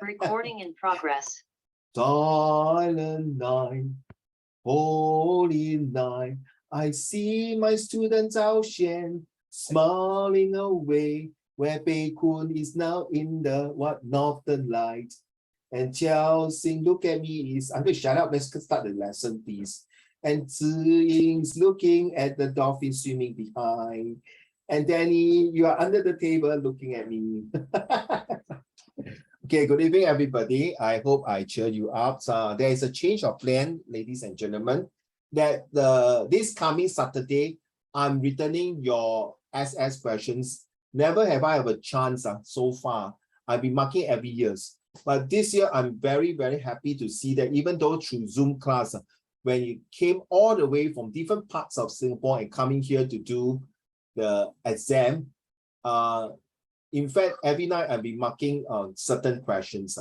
Recording in progress. Silent night, holy night, I see my student Zhao Xian smiling away, where Bei Kun is now in the northern light. And Jiao Xing, look at me, I'm going to shut up, let's start the lesson, please. And Ziying's looking at the dolphin swimming behind. And Danny, you are under the table looking at me. Okay, good evening, everybody. I hope I cheer you up. There is a change of plan, ladies and gentlemen, that this coming Saturday, I'm returning your SS questions. Never have I had a chance so far. I've been marking every year. But this year, I'm very, very happy to see that even though through Zoom class, when you came all the way from different parts of Singapore and coming here to do the exam, in fact, every night I'll be marking certain questions.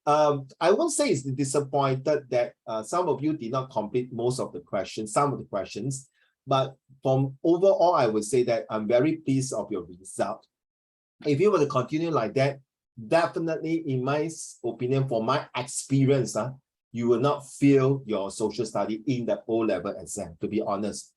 I won't say it's disappointed that some of you did not complete most of the questions, some of the questions, but from overall, I would say that I'm very pleased of your result. If you were to continue like that, definitely, in my opinion, for my experience, you will not fail your social study in the O-level exam, to be honest,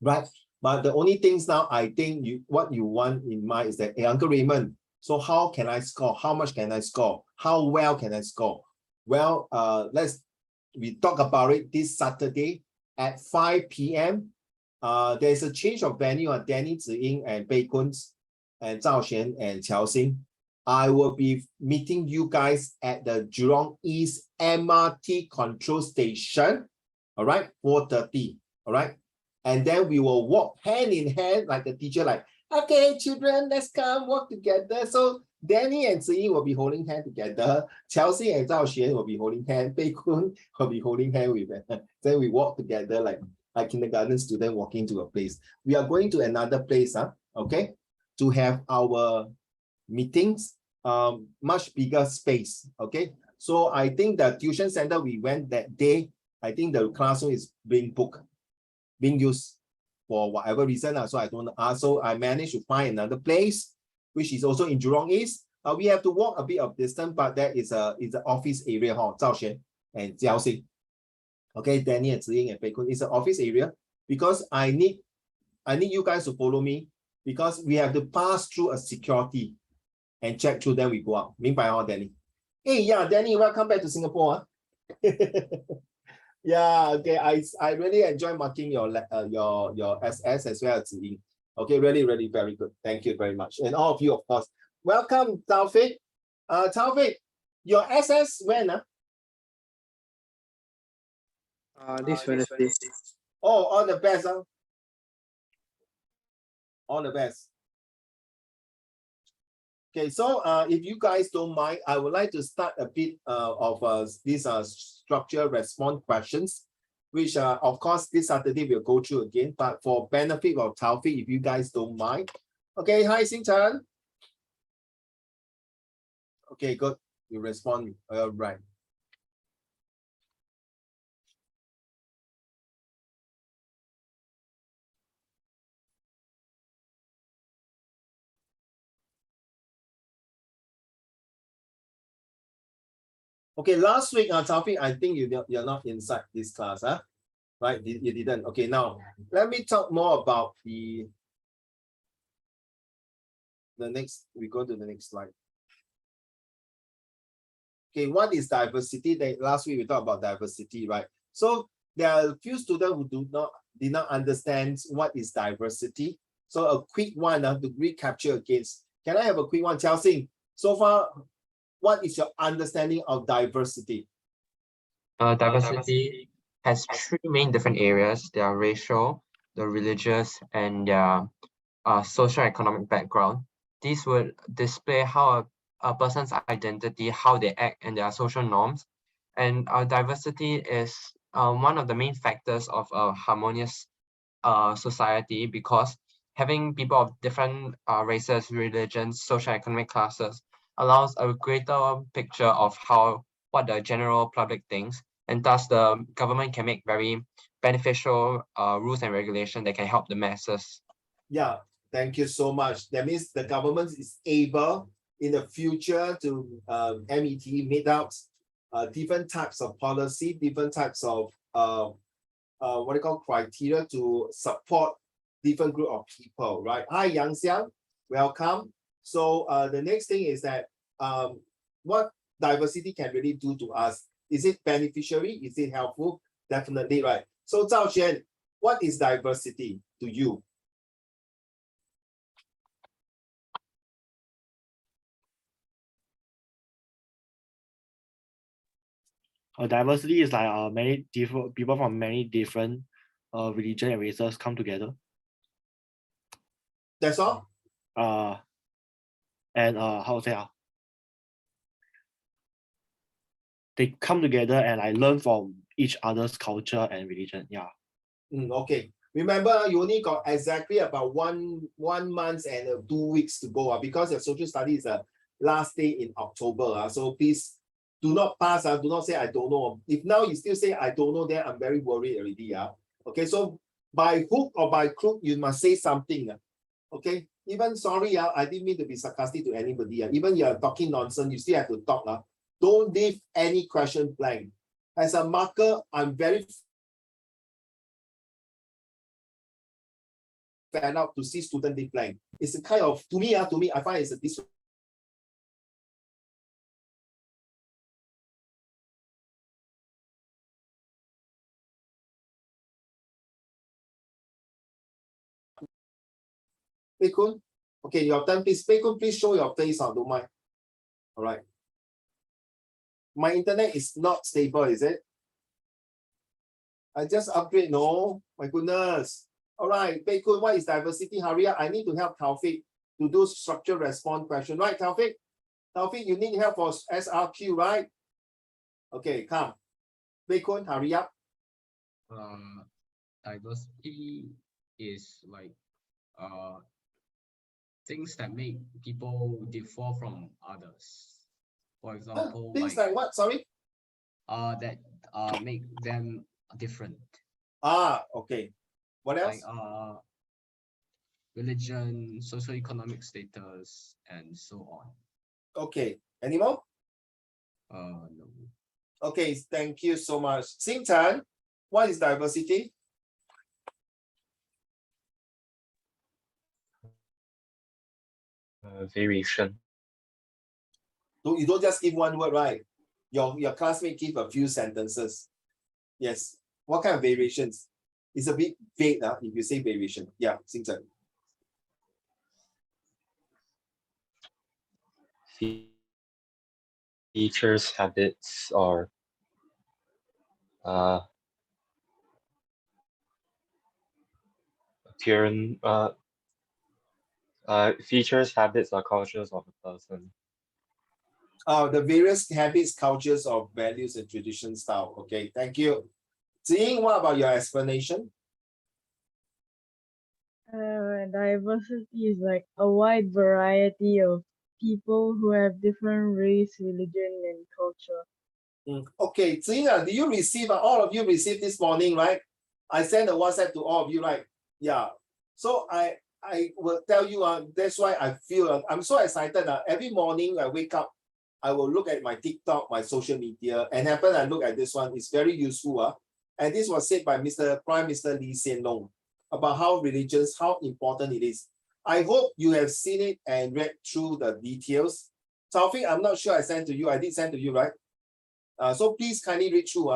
right? But the only things now, I think what you want in mind is that, hey, Uncle Raymond, so how can I score? How much can I score? How well can I score? Well, we talk about it this Saturday at 5 p.m. There's a change of venue on Danny Ziying and Bei Kun and Zhao Xian and Qiao Xing. I will be meeting you guys at the Jurong East MRT control station, all right, 4:30, all right? And then we will walk hand in hand like the teacher, like, okay, children, let's come walk together. So Danny and Ziying will be holding hand together. Chelsea and Zhao Xian will be holding hand. Bei Kun will be holding hand with them. Then we walk together like kindergarten student walking to a place. We are going to another place, okay, to have our meetings, much bigger space, okay? So I think the tuition center we went that day, I think the classroom is being booked, being used for whatever reason. So I don't ask. So I managed to find another place, which is also in Jurong East. We have to walk a bit of distance, but that is an office area, Zhao Xian and Jiao Xing. Okay, Danny and Ziying and Bei Kun. It's an office area because I need you guys to follow me because we have to pass through a security and check through, then we go out. 明白哦, Danny? Hey, yeah, Danny, welcome back to Singapore. Yeah, okay. I really enjoy marking your SS as well as Ziying. Okay, really, really very good. Thank you very much. And all of you, of course. Welcome, Taufik. Taufik, your SS when? This Wednesday. Oh, all the best. All the best. Okay, so if you guys don't mind, I would like to start a bit of these structure response questions, which of course this Saturday we'll go through again, but for benefit of Taufik, if you guys don't mind. Okay, hi Xing Chen. Okay, good. You respond. Right. Okay, last week, Taufik, I think you're not inside this class, right? You didn't. Okay, now let me talk more about the next. We go to the next slide. Okay, what is diversity? Last week we talked about diversity, right? So there are a few students who did not understand what is diversity. So a quick one to recapture against. Can I have a quick one, Chelsea? So far, what is your understanding of diversity? Diversity has three main different areas. They are racial, the religious, and their social economic background. These would display how a person's identity, how they act, and their social norms. And diversity is one of the main factors of a harmonious society, because having people of different races, religions, social economic classes allows a greater picture of what the general public thinks, and thus the government can make very beneficial rules and regulations that can help the masses. Yeah, thank you so much. That means the government is able in the future to MET made out different types of policy, different types of what do you call criteria to support different group of people, right? Hi, Yang Xiang, welcome. So the next thing is that what diversity can really do to us. Is it beneficiary? Is it helpful? Definitely, right? So Zhao Xuan, what is diversity to you? Diversity is like many different people from many different religion and races come together. That's all? And how to say they come together and I learn from each other's culture and religion. Yeah. Okay. Remember, you only got exactly about one month and 2 weeks to go because your social studies is the last day in October. So please do not pass. Do not say I don't know. If now you still say I don't know, then I'm very worried already. Okay, so by hook or by crook, you must say something. Okay, even sorry, I didn't mean to be sarcastic to anybody. Even you're talking nonsense, you still have to talk. Don't leave any question blank. As a marker, I'm very fed up to see student leave blank. It's a kind of, to me, I find it's a disrespect. Pei Kun, okay, your turn, please. Pei Kun, please show your face, don't mind. All right. My internet is not stable, is it? I just upgrade, no? My goodness. All right, Pei Kun, what is diversity? Hurry up, I need to help Taufik to do structured response question. Right, Taufik? Taufik, you need help for SRQ, right? Okay, come. Pei Kun, hurry up. Diversity is like things that make people differ from others. For example, things like what? Sorry? That make them different. Okay. What else? Like religion, socioeconomic status, and so on. Okay. Any more? No. Okay, thank you so much. Xing Tan, what is diversity? Variation. You don't just give one word, right? Your classmate give a few sentences. Yes. What kind of variations? It's a bit vague if you say variation. Yeah, Xing Tan. Features, habits, or appearance, features, habits, or cultures of a person. The various habits, cultures, or values and tradition style. Okay, thank you. Ziying, what about your explanation? Diversity is like a wide variety of people who have different race, religion, and culture. Okay, Ziying, do you receive, all of you received this morning, right? I sent a WhatsApp to all of you, right? Yeah. So I will tell you, that's why I feel, I'm so excited. Every morning I wake up, I will look at my TikTok, my social media, and happen I look at this one. It's very useful. And this was said by Prime Minister Lee Hsien Loong about how religious, how important it is. I hope you have seen it and read through the details. Taufik, I'm not sure I sent to you. I did send to you, right? So please kindly read through.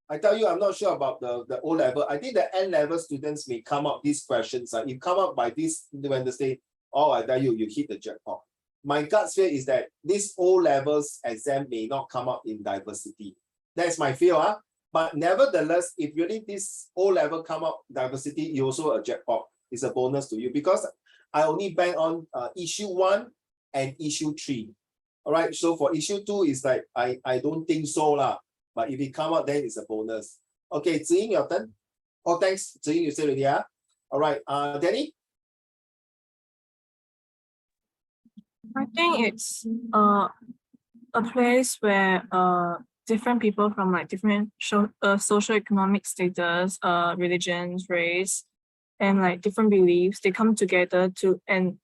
I tell you, I'm not sure about the O level. I think the N level students may come up these questions. If come up by this Wednesday, I tell you, you hit the jackpot. My gut feel is that this O levels exam may not come up in diversity. That's my fear. But nevertheless, if really this O level come up diversity, you also a jackpot. It's a bonus to you because I only bank on issue 1 and issue 3. All right. So for issue 2 is like I don't think so lah. But if it come out, then it's a bonus. Okay, Ziying, your turn. Oh, thanks. Ziying, you said already, All right. Danny? I think it's a place where different people from like different socioeconomic status, religions, race, and like different beliefs, they come together to and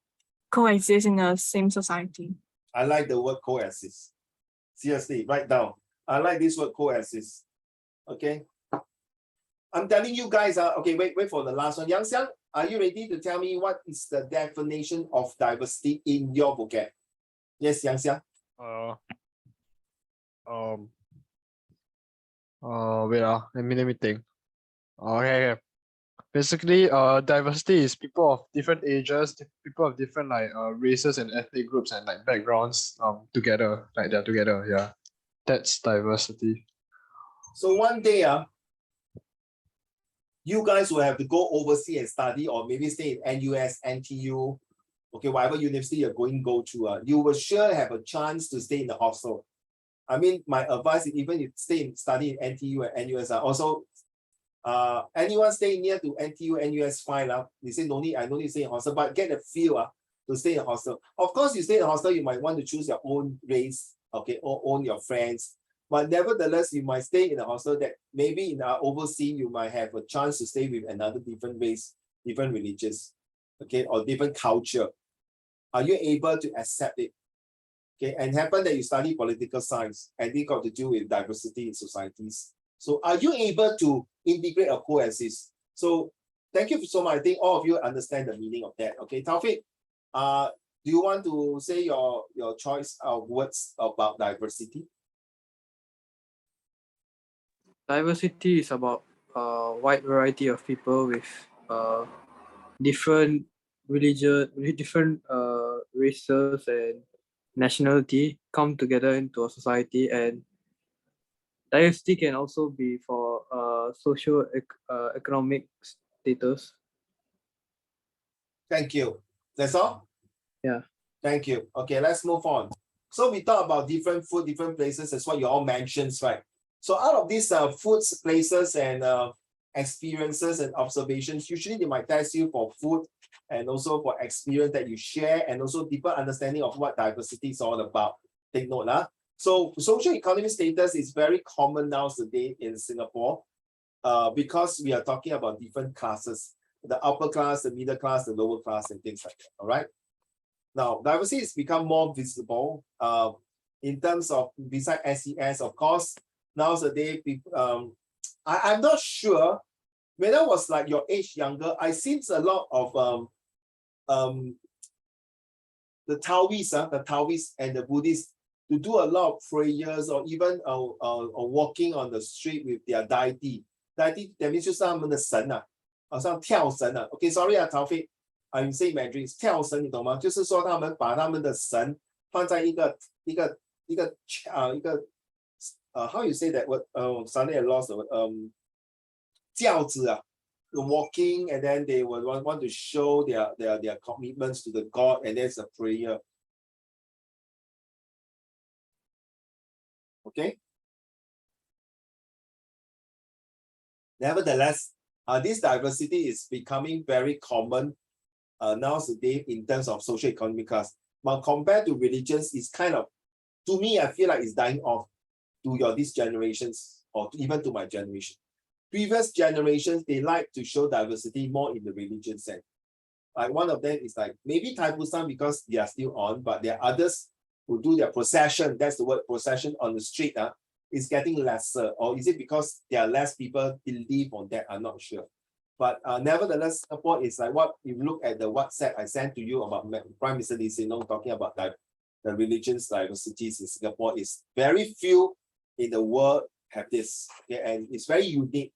coexist in the same society. I like the word coexist. Seriously, write down. I like this word coexist. Okay. I'm telling you guys, okay, wait for the last one. Yang Xiang, are you ready to tell me what is the definition of diversity in your vocab? Yes, Yang Xiang. Wait, let me think. Okay. Basically, diversity is people of different ages, people of different races and ethnic groups and like backgrounds together, like they're together. Yeah, that's diversity. So one day, you guys will have to go overseas and study, or maybe stay in NUS, NTU, okay, whatever university you're going to go to. You will sure have a chance to stay in the hostel. I mean, my advice is even if study in NTU and NUS, also anyone staying near to NTU, NUS, fine. They say no need, I don't need to stay in hostel, but get a feel to stay in hostel. Of course, you stay in hostel, you might want to choose your own race, okay, or own your friends. But nevertheless, you might stay in a hostel that maybe in our overseas, you might have a chance to stay with another different race, different religions, okay, or different culture. Are you able to accept it? Okay, and happen that you study political science and it got to do with diversity in societies. So are you able to integrate or coexist? So thank you so much. I think all of you understand the meaning of that. Okay, Taufik, do you want to say your choice of words about diversity? Diversity is about a wide variety of people with different religion, different races and nationality come together into a society, and diversity can also be for social economic status. Thank you. That's all? Yeah. Thank you. Okay, let's move on. So we talk about different food, different places. That's what you all mentioned, right? So out of these foods, places, and experiences and observations, usually they might test you for food and also for experience that you share, and also deeper understanding of what diversity is all about. Take note. So social economic status is very common nowadays in Singapore because we are talking about different classes, the upper class, the middle class, the lower class, and things like that. All right. Now, diversity has become more visible in terms of besides SES, of course. Nowadays, people, I'm not sure when I was like your age younger, I seen a lot of the Taoists and the Buddhists to do a lot of prayers or even walking on the street with their deity. Deity that means 就是他们的神好像跳神Okay, sorry Taufik, I'm saying Mandarin. 跳神你懂吗？就是说他们把他们的神放在一个 how you say that word? Suddenly I lost the word. 轿子walking, and then they would want to show their commitments to the God, and there's a prayer. Okay. Nevertheless, this diversity is becoming very common nowadays in terms of social economic class. But compared to religions, it's kind of, to me, I feel like it's dying off to these generations, or even to my generation. Previous generations, they like to show diversity more in the religion sense. Like one of them is like maybe Thaipusam because they are still on, but there are others who do their procession. That's the word, procession on the street. Is getting lesser, or is it because there are less people believe on that? I'm not sure. But nevertheless, Singapore is like what you look at the WhatsApp I sent to you about Prime Minister Lee Hsien Loong talking about the religions diversities in Singapore is very few in the world have this. Okay, and it's very unique.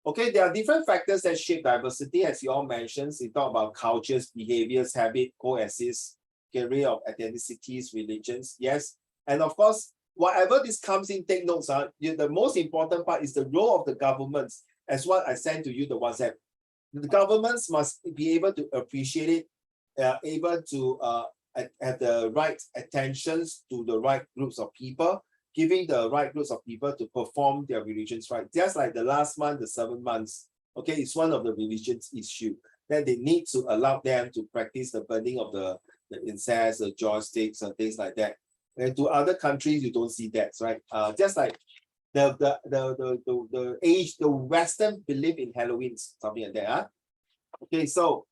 Okay, there are different factors that shape diversity, as you all mentioned. We talk about cultures, behaviors, habit, coexist, array of ethnicities, religions. Yes. And of course, whatever this comes in, take notes. The most important part is the role of the governments, as what I sent to you, the WhatsApp. The governments must be able to appreciate it, able to have the right attentions to the right groups of people, giving the right groups of people to perform their religions right. Just like the last month, the 7 months, okay, it's one of the religions issue. Then they need to allow them to practice the burning of the incense, the joysticks, and things like that. And to other countries, you don't see that, right? Just like the Western belief in Halloween, something like that. Okay, so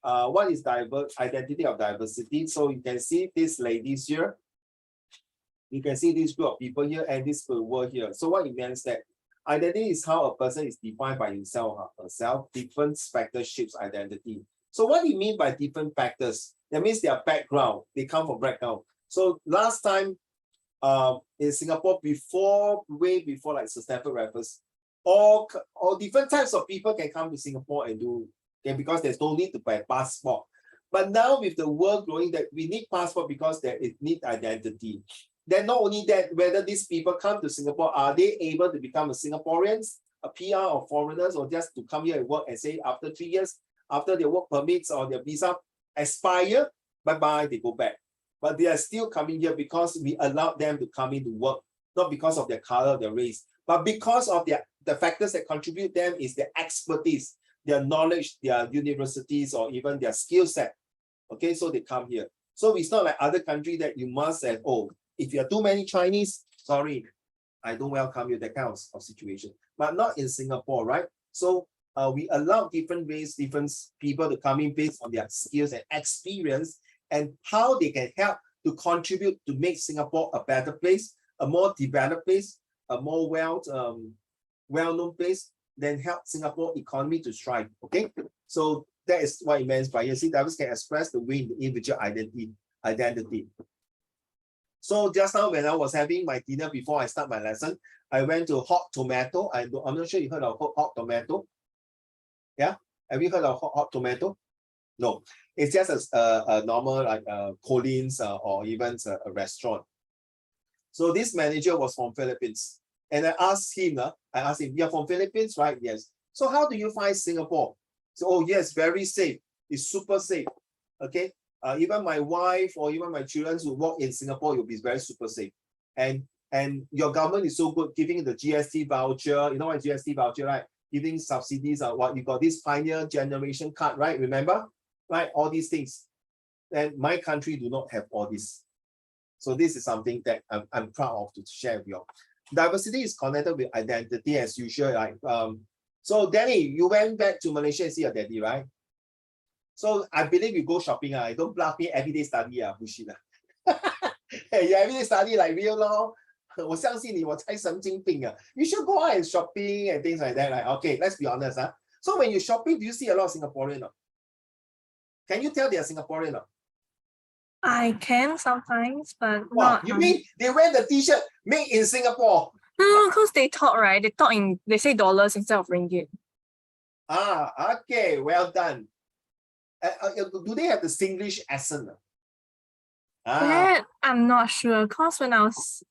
what is identity of diversity? So you can see these ladies here. You can see this group of people here and this word here. So what it means that identity is how a person is defined by himself or herself. Different factors shapes identity. So what do you mean by different factors? That means their background. They come from background. So last time in Singapore, way before like Sir Stamford Raffles, all different types of people can come to Singapore and do, because there's no need to buy a passport. But now with the world growing, that we need passport because there is need identity. Then not only that, whether these people come to Singapore, are they able to become a Singaporeans, a PR or foreigners, or just to come here and work and say after 3 years, after their work permits or their visa expire, bye-bye, they go back. But they are still coming here because we allowed them to come in to work, not because of their color, their race, but because of the factors that contribute them is their expertise, their knowledge, their universities, or even their skill set. Okay, so they come here. So it's not like other countries that you must have, oh, if you are too many Chinese, sorry, I don't welcome you, that kind of situation. But not in Singapore, right? So we allow different race, different people to come in based on their skills and experience and how they can help to contribute to make Singapore a better place, a more developed place, a more well-known place, then help Singapore economy to thrive. Okay, so that is what it means by here. See, diversity can express the way in the individual identity. So just now when I was having my dinner before I start my lesson, I went to Hot Tomato. I'm not sure you heard of Hot Tomato. Yeah, have you heard of Hot Tomato? No, it's just a normal like Collins or even a restaurant. So this manager was from Philippines, and I asked him, you're from Philippines, right? Yes. So how do you find Singapore? So, oh yes, very safe. It's super safe. Okay. Even my wife or even my children who work in Singapore, you'll be very super safe. And your government is so good, giving the GST voucher. You know what GST voucher, right? Giving subsidies or what, you got this Pioneer Generation card, right? Remember, right? All these things. And my country do not have all this. So this is something that I'm proud of to share with you all. Diversity is connected with identity as usual. Like so Danny, you went back to Malaysia and see your daddy, right? So I believe you go shopping. I don't bluff me everyday study bullshit. Hey, you everyday study like real lor. 我相信你，我才神经病啊. You should go out and shopping and things like that. Like, okay, let's be honest. So when you shopping, do you see a lot of Singaporean? Can you tell they are Singaporean? I can sometimes, but Wow, not. you mean they wear the t-shirt made in Singapore? No, because they talk, right? They say dollars instead of ringgit. Okay, well done. Do they have the Singlish accent? That I'm not sure, because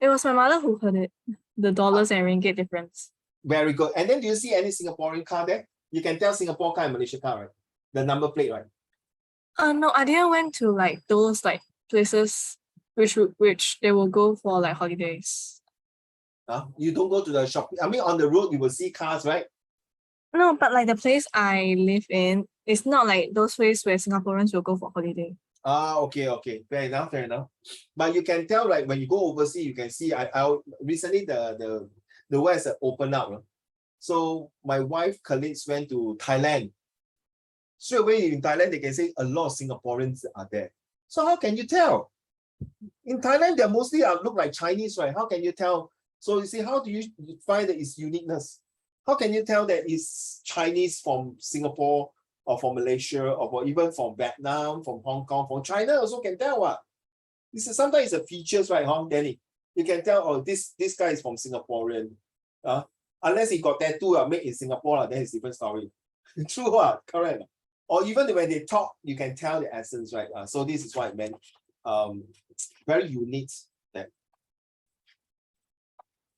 it was my mother who heard it, the dollars and ringgit difference. Very good. And then do you see any Singaporean car there? You can tell Singapore car and Malaysia car, right? The number plate, right? No, I didn't went to like those like places which they will go for like holidays. You don't go to the shopping. I mean, on the road you will see cars, right? No, but like the place I live in, it's not like those places where Singaporeans will go for holiday. Okay. Fair enough. But you can tell, like when you go overseas, you can see. I recently the West opened up. So my wife colleagues went to Thailand. Straight away in Thailand, they can say a lot of Singaporeans are there. So how can you tell? In Thailand, they mostly look like Chinese, right? How can you tell? So you see, how do you find that its uniqueness? How can you tell that it's Chinese from Singapore or from Malaysia or even from Vietnam, from Hong Kong, from China also can tell what? This is sometimes it's a features, right, Danny? You can tell, oh, this guy is from Singaporean. Unless he got tattoo made in Singapore, then it's a different story. True what? Correct. Or even when they talk, you can tell the essence, right? So this is what I meant. Very unique.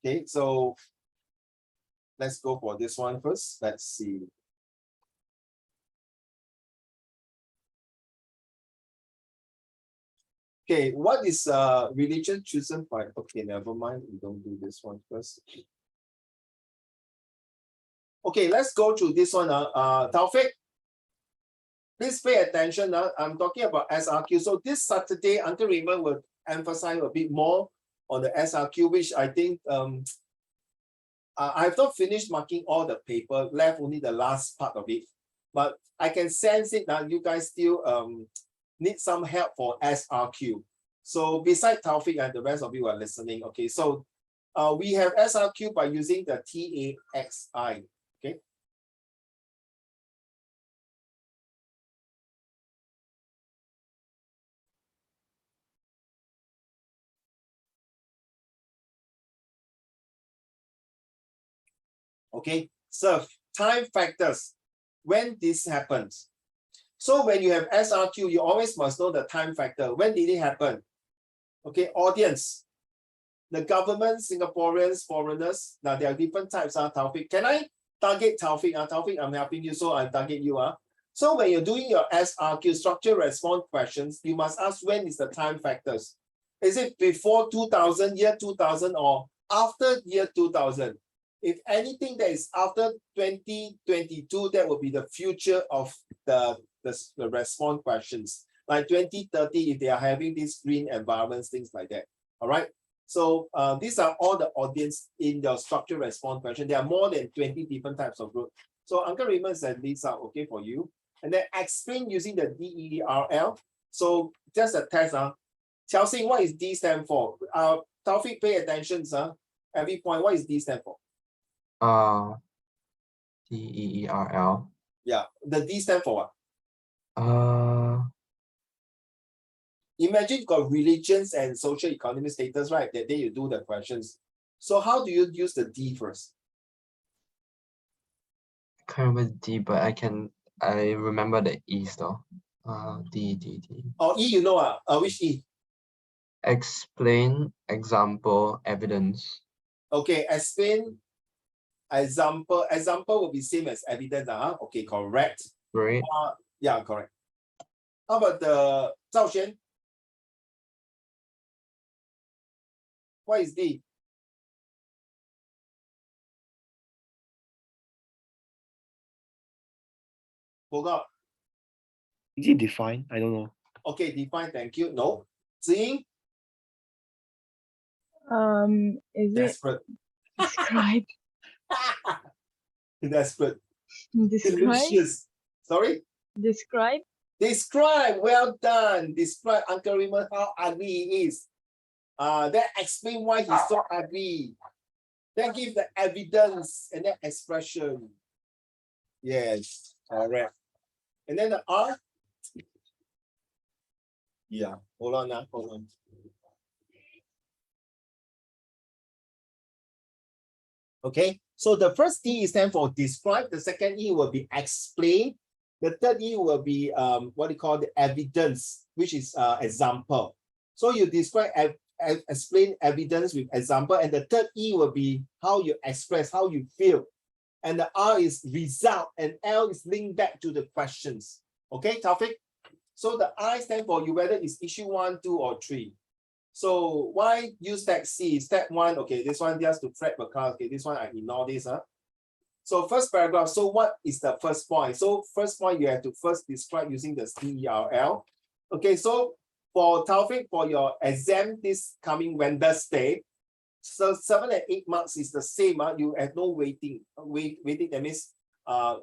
Okay, so let's go for this one first. Let's see. Okay, what is religion chosen by? Okay, never mind. We don't do this one first. Okay, let's go to this one. Taufik, please pay attention. I'm talking about SRQ. So this Saturday, Uncle Raymond will emphasize a bit more on the SRQ, which I think I have not finished marking all the paper, left only the last part of it. but I can sense it now. You guys still need some help for SRQ. So beside Taufik and the rest of you are listening, okay, so we have SRQ by using the TAXI, okay. Okay, so time factors, when this happens. So when you have SRQ, you always must know the time factor. When did it happen? Okay, audience, the government, Singaporeans, foreigners, now there are different types of Taufik. Can I target Taufik? Taufik, I'm helping you, so I target you. So when you're doing your SRQ, structure response questions, you must ask when is the time factors. Is it before 2000, year 2000, or after year 2000? If anything that is after 2022, that will be the future of the response questions. Like 2030, if they are having these green environments, things like that. All right. So these are all the audience in your structure response question. There are more than 20 different types of group. So Uncle Raymond said these are okay for you. And then explain using the DERL. So just a test. Chelsea, what is D stand for? Taufik, pay attention, sir. Every point, what is D stand for? DERL. Yeah, the D stand for what? Imagine you got religions and social economic status, right? That day you do the questions. So how do you use the D first? I can't remember D, but I remember the E's though. D. Oh, E, you know, which E? Explain, example, evidence. Okay, explain, example will be same as evidence. Okay, correct. Right. Yeah, correct. How about the Zhao Xuan? What is D? Forgot. Is it defined? I don't know. Okay, define, thank you. No. Ziying? Is it Desperate. describe? Desperate. Describe? Delicious. Sorry? Describe? Describe. Well done. Describe Uncle Raymond how ugly he is. Then explain why he's so ugly. Then give the evidence and then expression. Yes, correct. And then the R. Yeah, hold on now, hold on. Okay, so the first D stands for describe, the second E will be explain, the third E will be what you call the evidence, which is example. So you describe, explain evidence with example, and the third E will be how you express, how you feel. And the R is result, and L is linked back to the questions. Okay, Taufik? So the I stand for you, whether it's issue 1, 2, or 3. So why use step C? Step 1, okay, this one just to track the car. Okay, this one I ignore this. So first paragraph, so what is the first point? So first point, you have to first describe using the DERL. Okay, so for Taufik, for your exam this coming Wednesday, so 7 and 8 marks is the same. You have no weighting. Weighting, that means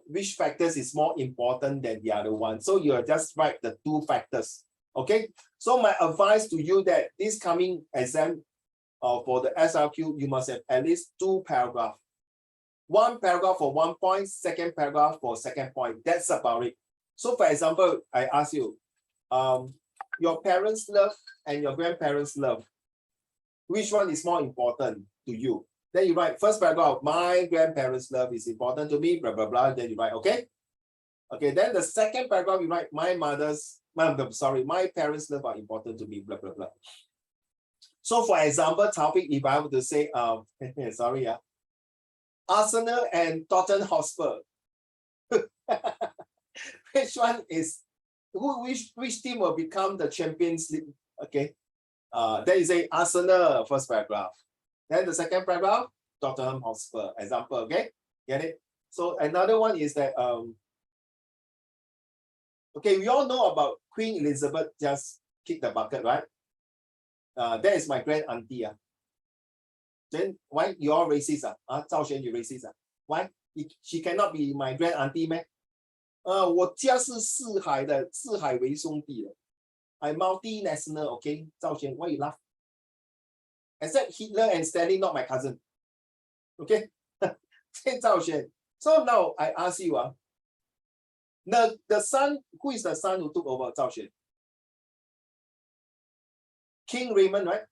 which factors is more important than the other one. So you just write the 2 factors. Okay, so my advice to you that this coming exam for the SRQ, you must have at least 2 paragraphs. 1 paragraph for 1 point, 2nd paragraph for 2nd point. That's about it. So for example, I ask you, your parents' love and your grandparents' love, which one is more important to you? Then you write first paragraph, my grandparents' love is important to me, blah, blah, blah. Then you write, okay? Okay, then the 2nd paragraph, you write my parents' love are important to me, blah, blah, blah. So for example, Taufik, if I were to say, sorry, Arsenal and Tottenham Hotspur. Which one is, which team will become the Champions League? Okay. Then you say Arsenal, first paragraph. Then the 2nd paragraph, Tottenham Hotspur. Example, okay? Get it? So another one is that, okay, we all know about Queen Elizabeth just kicked the bucket, right? That is my grand auntie. Then why you all racist? Zhao Xuan, you racist? Why? She cannot be my grand auntie, man. 我家是四海的，四海为兄弟的。I multinational, okay? 赵轩, why you laugh? Except Hitler and Stalin, not my cousin. Okay? Zhao Xuan. So now I ask you, the son, who is the son who took over Zhao Xuan? King Raymond, right?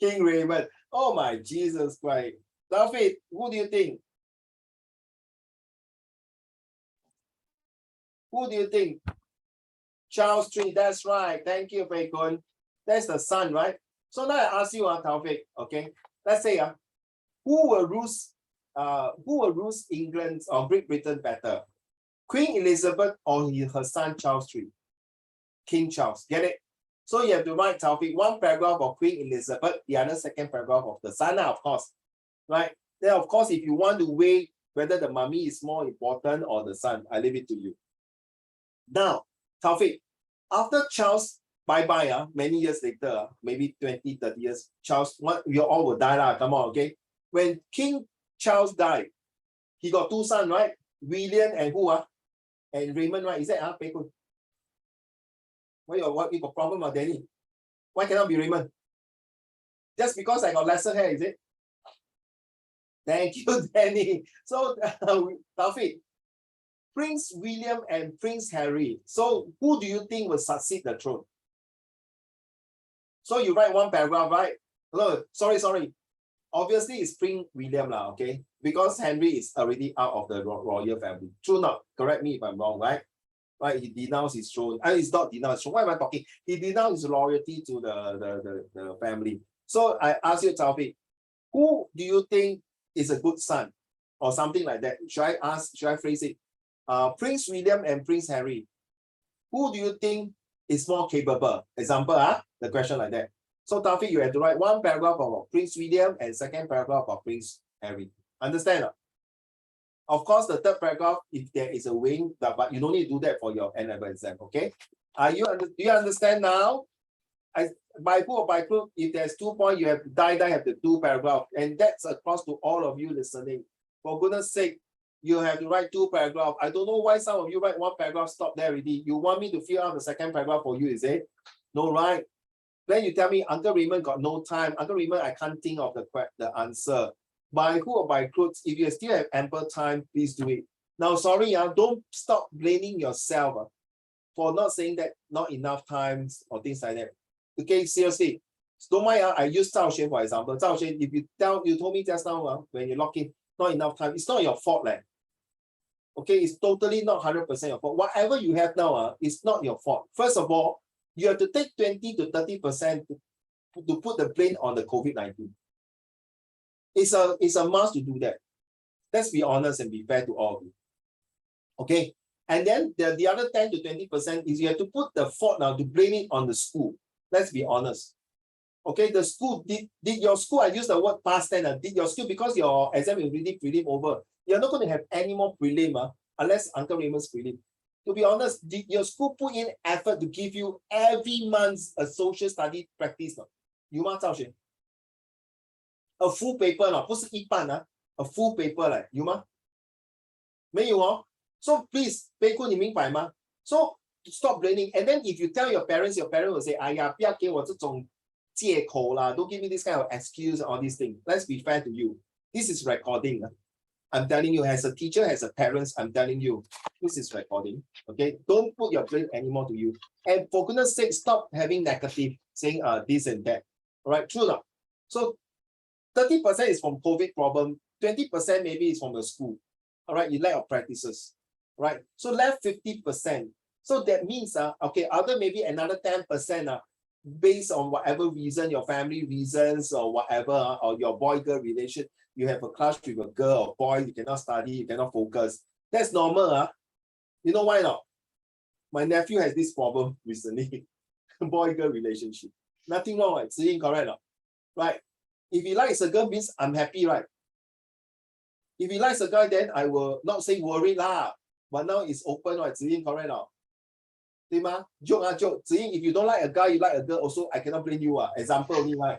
King Raymond. Oh my Jesus Christ. David, who do you think? Who do you think? Charles III, that's right. Thank you, Bacon. That's the son, right? So now I ask you, Taufik, okay? Let's say, who will rule England or Great Britain better? Queen Elizabeth or her son Charles III? King Charles, get it? So you have to write, Taufik, one paragraph of Queen Elizabeth, the other second paragraph of the son, of course, right? Then, of course, if you want to weigh whether the mummy is more important or the son, I leave it to you. Now, Taufik, after Charles bye-bye, many years later, maybe 20, 30 years, Charles, you all will die, come on, okay? When King Charles died, he got two sons, right? William and who? And Raymond, right? Is that Bacon? Why you got problem, Danny? Why cannot be Raymond? Just because I got lesser hair, is it? Thank you, Danny. So, Taufik, Prince William and Prince Harry. So, who do you think will succeed the throne? So, you write one paragraph, right? No, sorry. Obviously, it's Prince William, okay? Because Henry is already out of the royal family. True not? Correct me if I'm wrong, right? Right, he denounced his throne. It's not denounced. So why am I talking? He denounced his loyalty to the family. So I ask you, Taufik, who do you think is a good son? Or something like that. Should I phrase it? Prince William and Prince Harry. Who do you think is more capable? Example, the question like that. So Taufik, you have to write one paragraph of Prince William and second paragraph of Prince Harry. Understand? Of course, the third paragraph, if there is a wing, but you don't need to do that for your N-level exam, okay? Do you understand now? By hook or by crook, if there's 2 points, you have to have the 2 paragraphs, and that's across to all of you listening. For goodness sake, you have to write 2 paragraphs. I don't know why some of you write 1 paragraph, stop there already. You want me to fill out the second paragraph for you, is it? No, right? Then you tell me, Uncle Raymond got no time. Uncle Raymond, I can't think of the answer. By hook or by crook, if you still have ample time, please do it. Now, sorry, don't stop blaming yourself for not saying that not enough times or things like that. Okay, seriously, don't mind. I use Zhao Xuan for example. Zhao Xuan, if you told me just now when you log in, not enough time, it's not your fault, Okay, it's totally not 100% your fault. Whatever you have now, it's not your fault. First of all, you have to take 20 to 30% to put the blame on the COVID-19. It's a must to do that. Let's be honest and be fair to all of you. Okay, and then the other 10 to 20% is you have to put the fault now to blame it on the school. Let's be honest. Okay, the school, did your school, I use the word past tense, did your school, because your exam is really prelim over, you're not going to have any more prelim unless Uncle Raymond's prelim. To be honest, did your school put in effort to give you every month a social study practice? You must Zhao Xuan. A full paper, 不是一半, a full paper, 有吗？没有哦。So please, 贝坤，你明白吗？ So stop blaming. And then if you tell your parents will say, 哎呀，不要给我这种借口啦, don't give me this kind of excuse, all these things. Let's be fair to you. This is recording. I'm telling you, as a teacher, as a parent, I'm telling you, this is recording. Okay, don't put your blame anymore to you. And for goodness sake, stop having negative, saying this and that. All right, true enough. So 30% is from COVID problem, 20% maybe is from the school. All right, you lack of practices. Right, so left 50%. So that means, okay, other maybe another 10%, based on whatever reason, your family reasons or whatever, or your boy-girl relation, you have a clash with a girl or boy, you cannot study, you cannot focus. That's normal. You know why not? My nephew has this problem recently. Boy-girl relationship. Nothing wrong, right? Ziying, correct? Right? If he likes a girl, means I'm happy, right? If he likes a guy, then I will not say worried lah. But now it's open, right? Ziying, correct? Joke, joke. Ziying, if you don't like a guy, you like a girl, also I cannot blame you. Example only, right?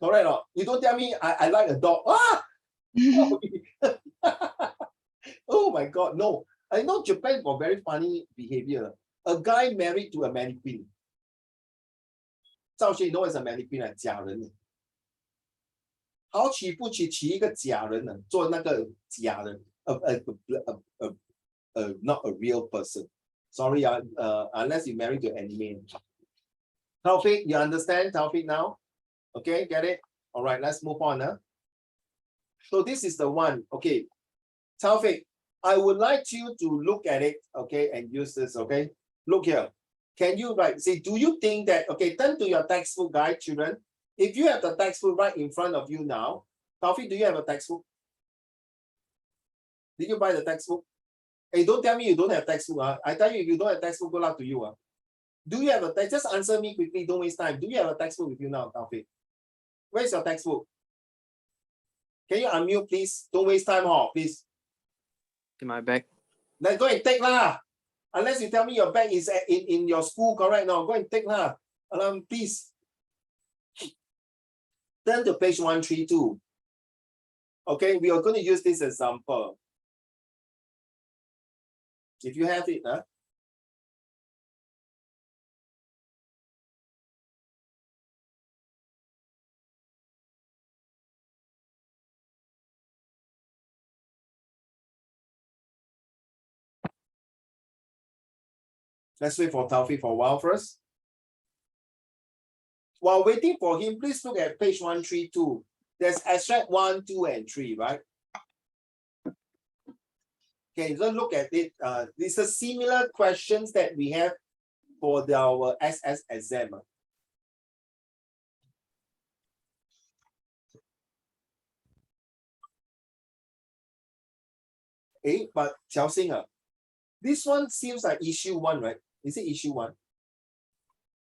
Correct? You don't tell me I like a dog. Oh my God, no. I know Japan got very funny behavior. A guy married to a mannequin. 赵学 you know as a mannequin 啊，假人。好娶不娶娶一个假人呢？做那个假人，not a real person. Sorry, unless you married to anime. Taufik, you understand Taufik now? Okay, get it? All right, let's move on. So this is the one. Okay, Taufik, I would like you to look at it, okay, and use this, okay? Look here. Can you write, say, do you think that, okay, turn to your textbook guide, children. If you have the textbook right in front of you now, Taufik, do you have a textbook? Did you buy the textbook? Hey, don't tell me you don't have textbook. I tell you, if you don't have textbook, good luck to you. Do you have a text? Just answer me quickly, don't waste time. Do you have a textbook with you now, Taufik? Where's your textbook? Can you unmute, please? Don't waste time, please. In my bag. Then go and take lah. Unless you tell me your bag is in your school, correct? Now go and take lah. Please. Turn to page 132. Okay, we are going to use this example. If you have it, Let's wait for Taufik for a while first. While waiting for him, please look at page 132. There's extract 1, 2, and 3, right? Okay, so look at it. These are similar questions that we have for our SS exam. But Xiaoxing, this one seems like issue 1, right? Is it issue 1?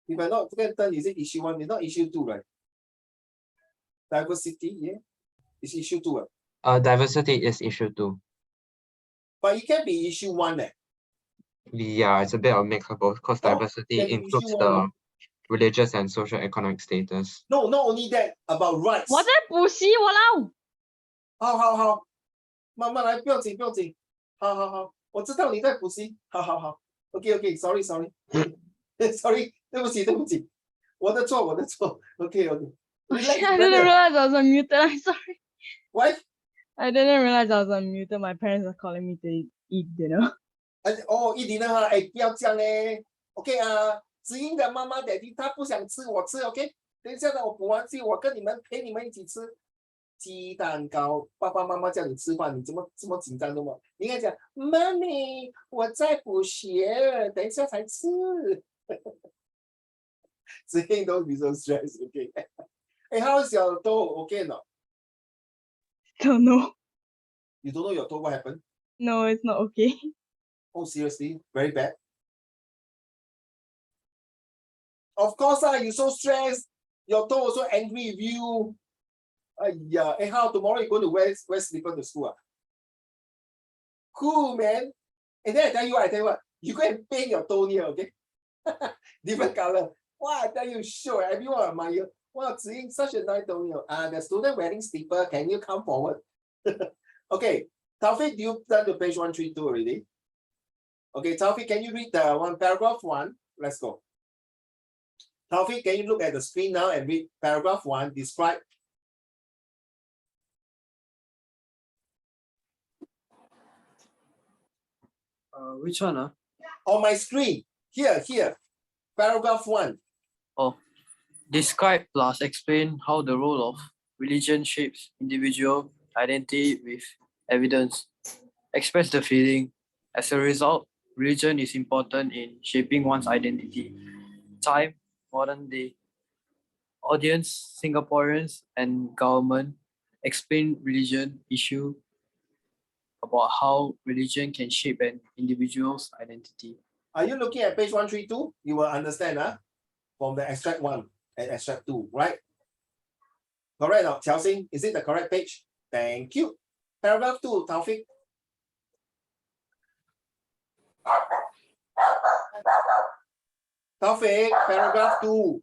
If I'm not forgetting, is it issue 1? It's not issue 2, right? Diversity, yeah? It's issue 2. Diversity is issue 2. But it can be issue 1. Yeah, it's a bit of a mix of both because diversity can be includes issue the 1. religious and social economic status. No, not only that, about rights. 我在补习，我老。好，慢慢来，不要紧。好，我知道你在补习。好。OK, sorry. Sorry, 对不起，我的错。OK. I didn't realize I was unmuted. I'm sorry. What? I didn't realize I was unmuted. My parents are calling me to eat dinner. 一dinner 哈，不要这样嘞。OK 子英的妈妈 daddy 她不想吃，我吃 OK。等一下呢，我补完戏，我陪你们一起吃鸡蛋糕。爸爸妈妈叫你吃饭，你怎么这么紧张的吗？你应该讲妈咪，我在补习，等一下才吃。子英 don't be so stressed, OK. Hey, how is your toe? Okay, no? Don't know. You don't know your toe? What happened? No, it's not okay. Oh, seriously? Very bad? Of course, you so stressed. Your toe also angry with you. Yeah. Hey, how tomorrow you going to wear slipper to school? Cool, man. And then I tell you what, you go and paint your toenail, okay? Different color. Wow, I tell you, sure, everyone admire. Wow, Ziying, such a nice toenail. The student wearing slipper, can you come forward? Okay, Taufik, do you turn to page 132 already? Okay, Taufik, can you read the paragraph 1? Let's go. Taufik, can you look at the screen now and read paragraph 1? Describe. Which one? On my screen. Here. Paragraph 1. Oh, describe plus explain how the role of religion shapes individual identity with evidence. Express the feeling. As a result, religion is important in shaping one's identity. Time, modern day. Audience, Singaporeans and government. Explain religion issue about how religion can shape an individual's identity. Are you looking at page 132? You will understand from the extract 1 and extract 2, right? Correct now, Xiaoxing, is it the correct page? Thank you. Paragraph 2, Taufik. Taufik, paragraph 2.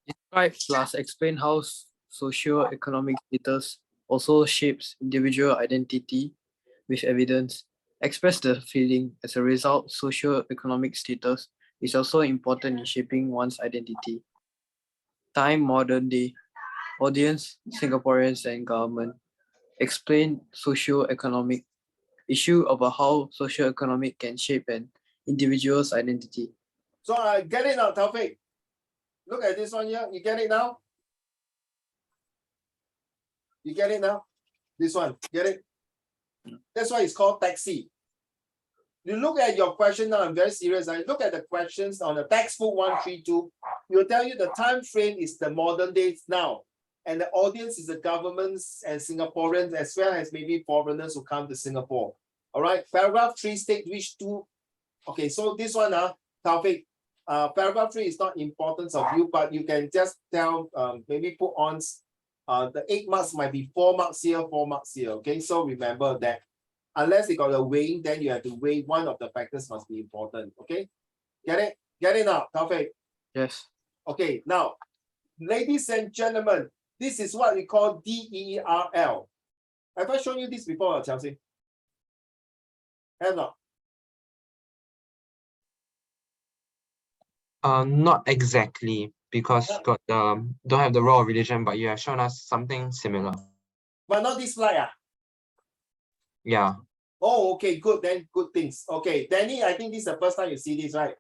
Describe plus explain how socio-economic status also shapes individual identity with evidence. Express the feeling. As a result, socio-economic status is also important in shaping one's identity. Time, modern day. Audience, Singaporeans and government. Explain socio-economic issue about how socio-economic can shape an individual's identity. So I get it now, Taufik. Look at this one here. You get it now? You get it now? This one, get it? That's why it's called taxi. You look at your question now, I'm very serious. I look at the questions on the textbook 132. It will tell you the time frame is the modern days now. And the audience is the governments and Singaporeans, as well as maybe foreigners who come to Singapore. All right, paragraph 3 state which two. Okay, so this one, Taufik, paragraph 3 is not importance of you, but you can just tell, maybe put on, the 8 marks might be 4 marks here, 4 marks here. Okay, so remember that. Unless you got a weighing, then you have to weigh one of the factors must be important. Okay, get it? Get it now, Taufik. Yes. Okay, now, ladies and gentlemen, this is what we call DERL. Have I shown you this before, Chelsea? Have not? Not exactly, because got the don't have the role of religion, but you have shown us something similar. But not this slide, Yeah. Oh, okay, good, then good things. Okay, Danny, I think this is the first time you see this, right?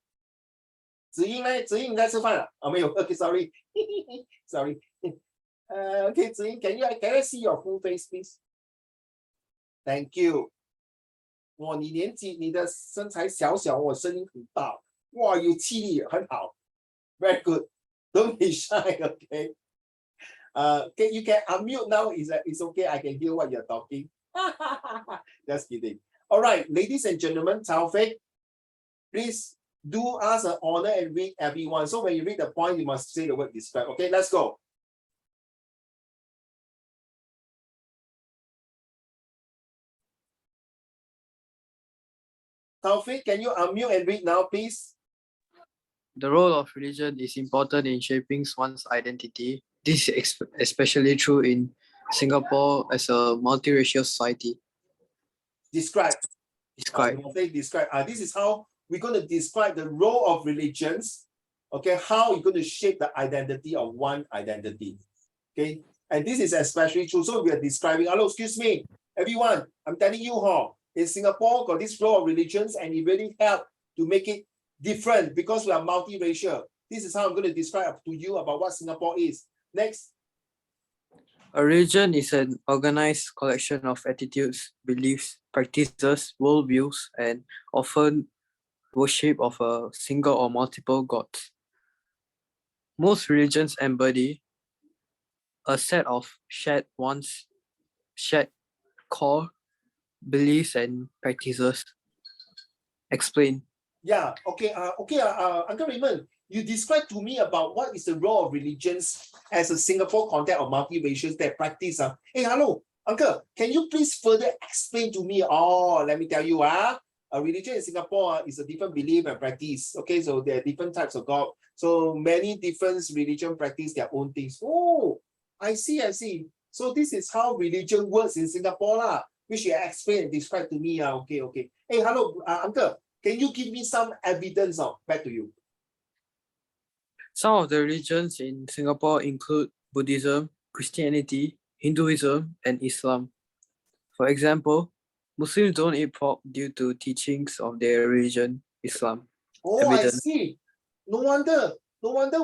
子英呢？子英你在吃饭啊？哦，没有，okay, sorry, sorry. Okay, 子英 can I see your full face, please? Thank you. 哇，你的身材小小，我声音很大，哇，有气力，很好。Very good. Don't be shy, okay? Okay, you can unmute now. It's okay. I can hear what you're talking. Just kidding. All right, ladies and gentlemen, Taufik, please do us an honor and read everyone. So when you read the point, you must say the word describe. Okay, let's go. Taufik, can you unmute and read now, please? The role of religion is important in shaping one's identity. This is especially true in Singapore as a multiracial society. Describe. Describe. Describe. This is how we're going to describe the role of religions. Okay, how you're going to shape the identity of one identity. Okay, and this is especially true. So we are describing. Hello, excuse me, everyone. I'm telling you, in Singapore, got this role of religions, and it really helped to make it different because we are multiracial. This is how I'm going to describe to you about what Singapore is. Next. A religion is an organized collection of attitudes, beliefs, practices, worldviews, and often worship of a single or multiple gods. Most religions embody a set of shared core beliefs and practices. Explain. Yeah, okay, Uncle Raymond, you describe to me about what is the role of religions as a Singapore context of multiracial that practice. Hey, hello, Uncle, can you please further explain to me? Oh, let me tell you, a religion in Singapore is a different belief and practice. Okay, so there are different types of God. So many different religion practice their own things. Oh, I see. So this is how religion works in Singapore, which you explain and describe to me. Okay. Hey, hello, Uncle. Can you give me some evidence? Back to you. Some of the religions in Singapore include Buddhism, Christianity, Hinduism, and Islam. For example, Muslims don't eat pork due to teachings of their religion, Islam. Oh, evidence. I see. No wonder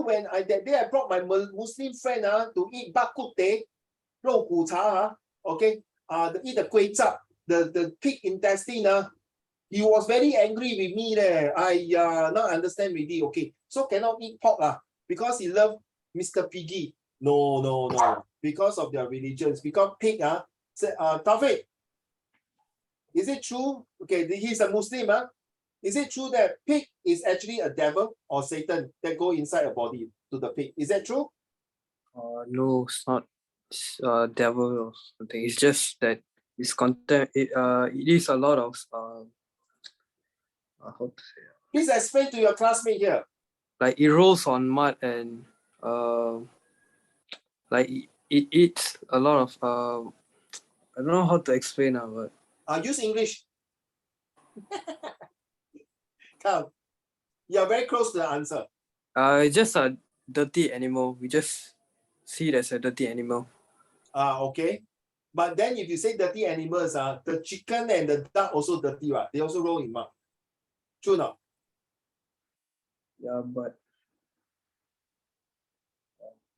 when that day I brought my Muslim friend to eat bak kut teh, 肉骨茶, okay, to eat the kway chap, the pig intestine. He was very angry with me there. I not understand really. Okay, so cannot eat pork because he loved Mr. Piggy. No. Because of their religions. Because pig Taufik, is it true? Okay, he's a Muslim. Is it true that pig is actually a devil or Satan that go inside a body to the pig? Is that true? No, it's not devil or something. It's just that it's content. It is a lot of how to say? Please explain to your classmate here. Like it rolls on mud and like it eats a lot of I don't know how to explain but Use English. Come. You're very close to the answer. it's just a dirty animal. We just see it as a dirty animal. Okay. But then if you say dirty animals, the chicken and the duck also dirty, right? They also roll in mud. True or not? Yeah, but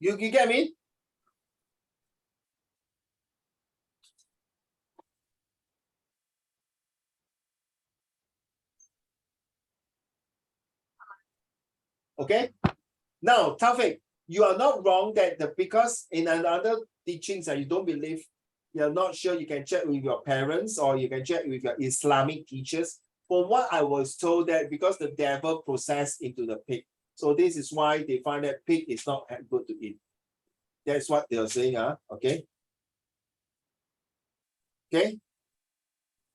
You get me? Okay. Now, Taufik, you are not wrong that because in another teachings that you don't believe, you're not sure, you can check with your parents or you can check with your Islamic teachers. From what I was told that because the devil processed into the pig. So this is why they find that pig is not good to eat. That's what they're saying, okay? Okay?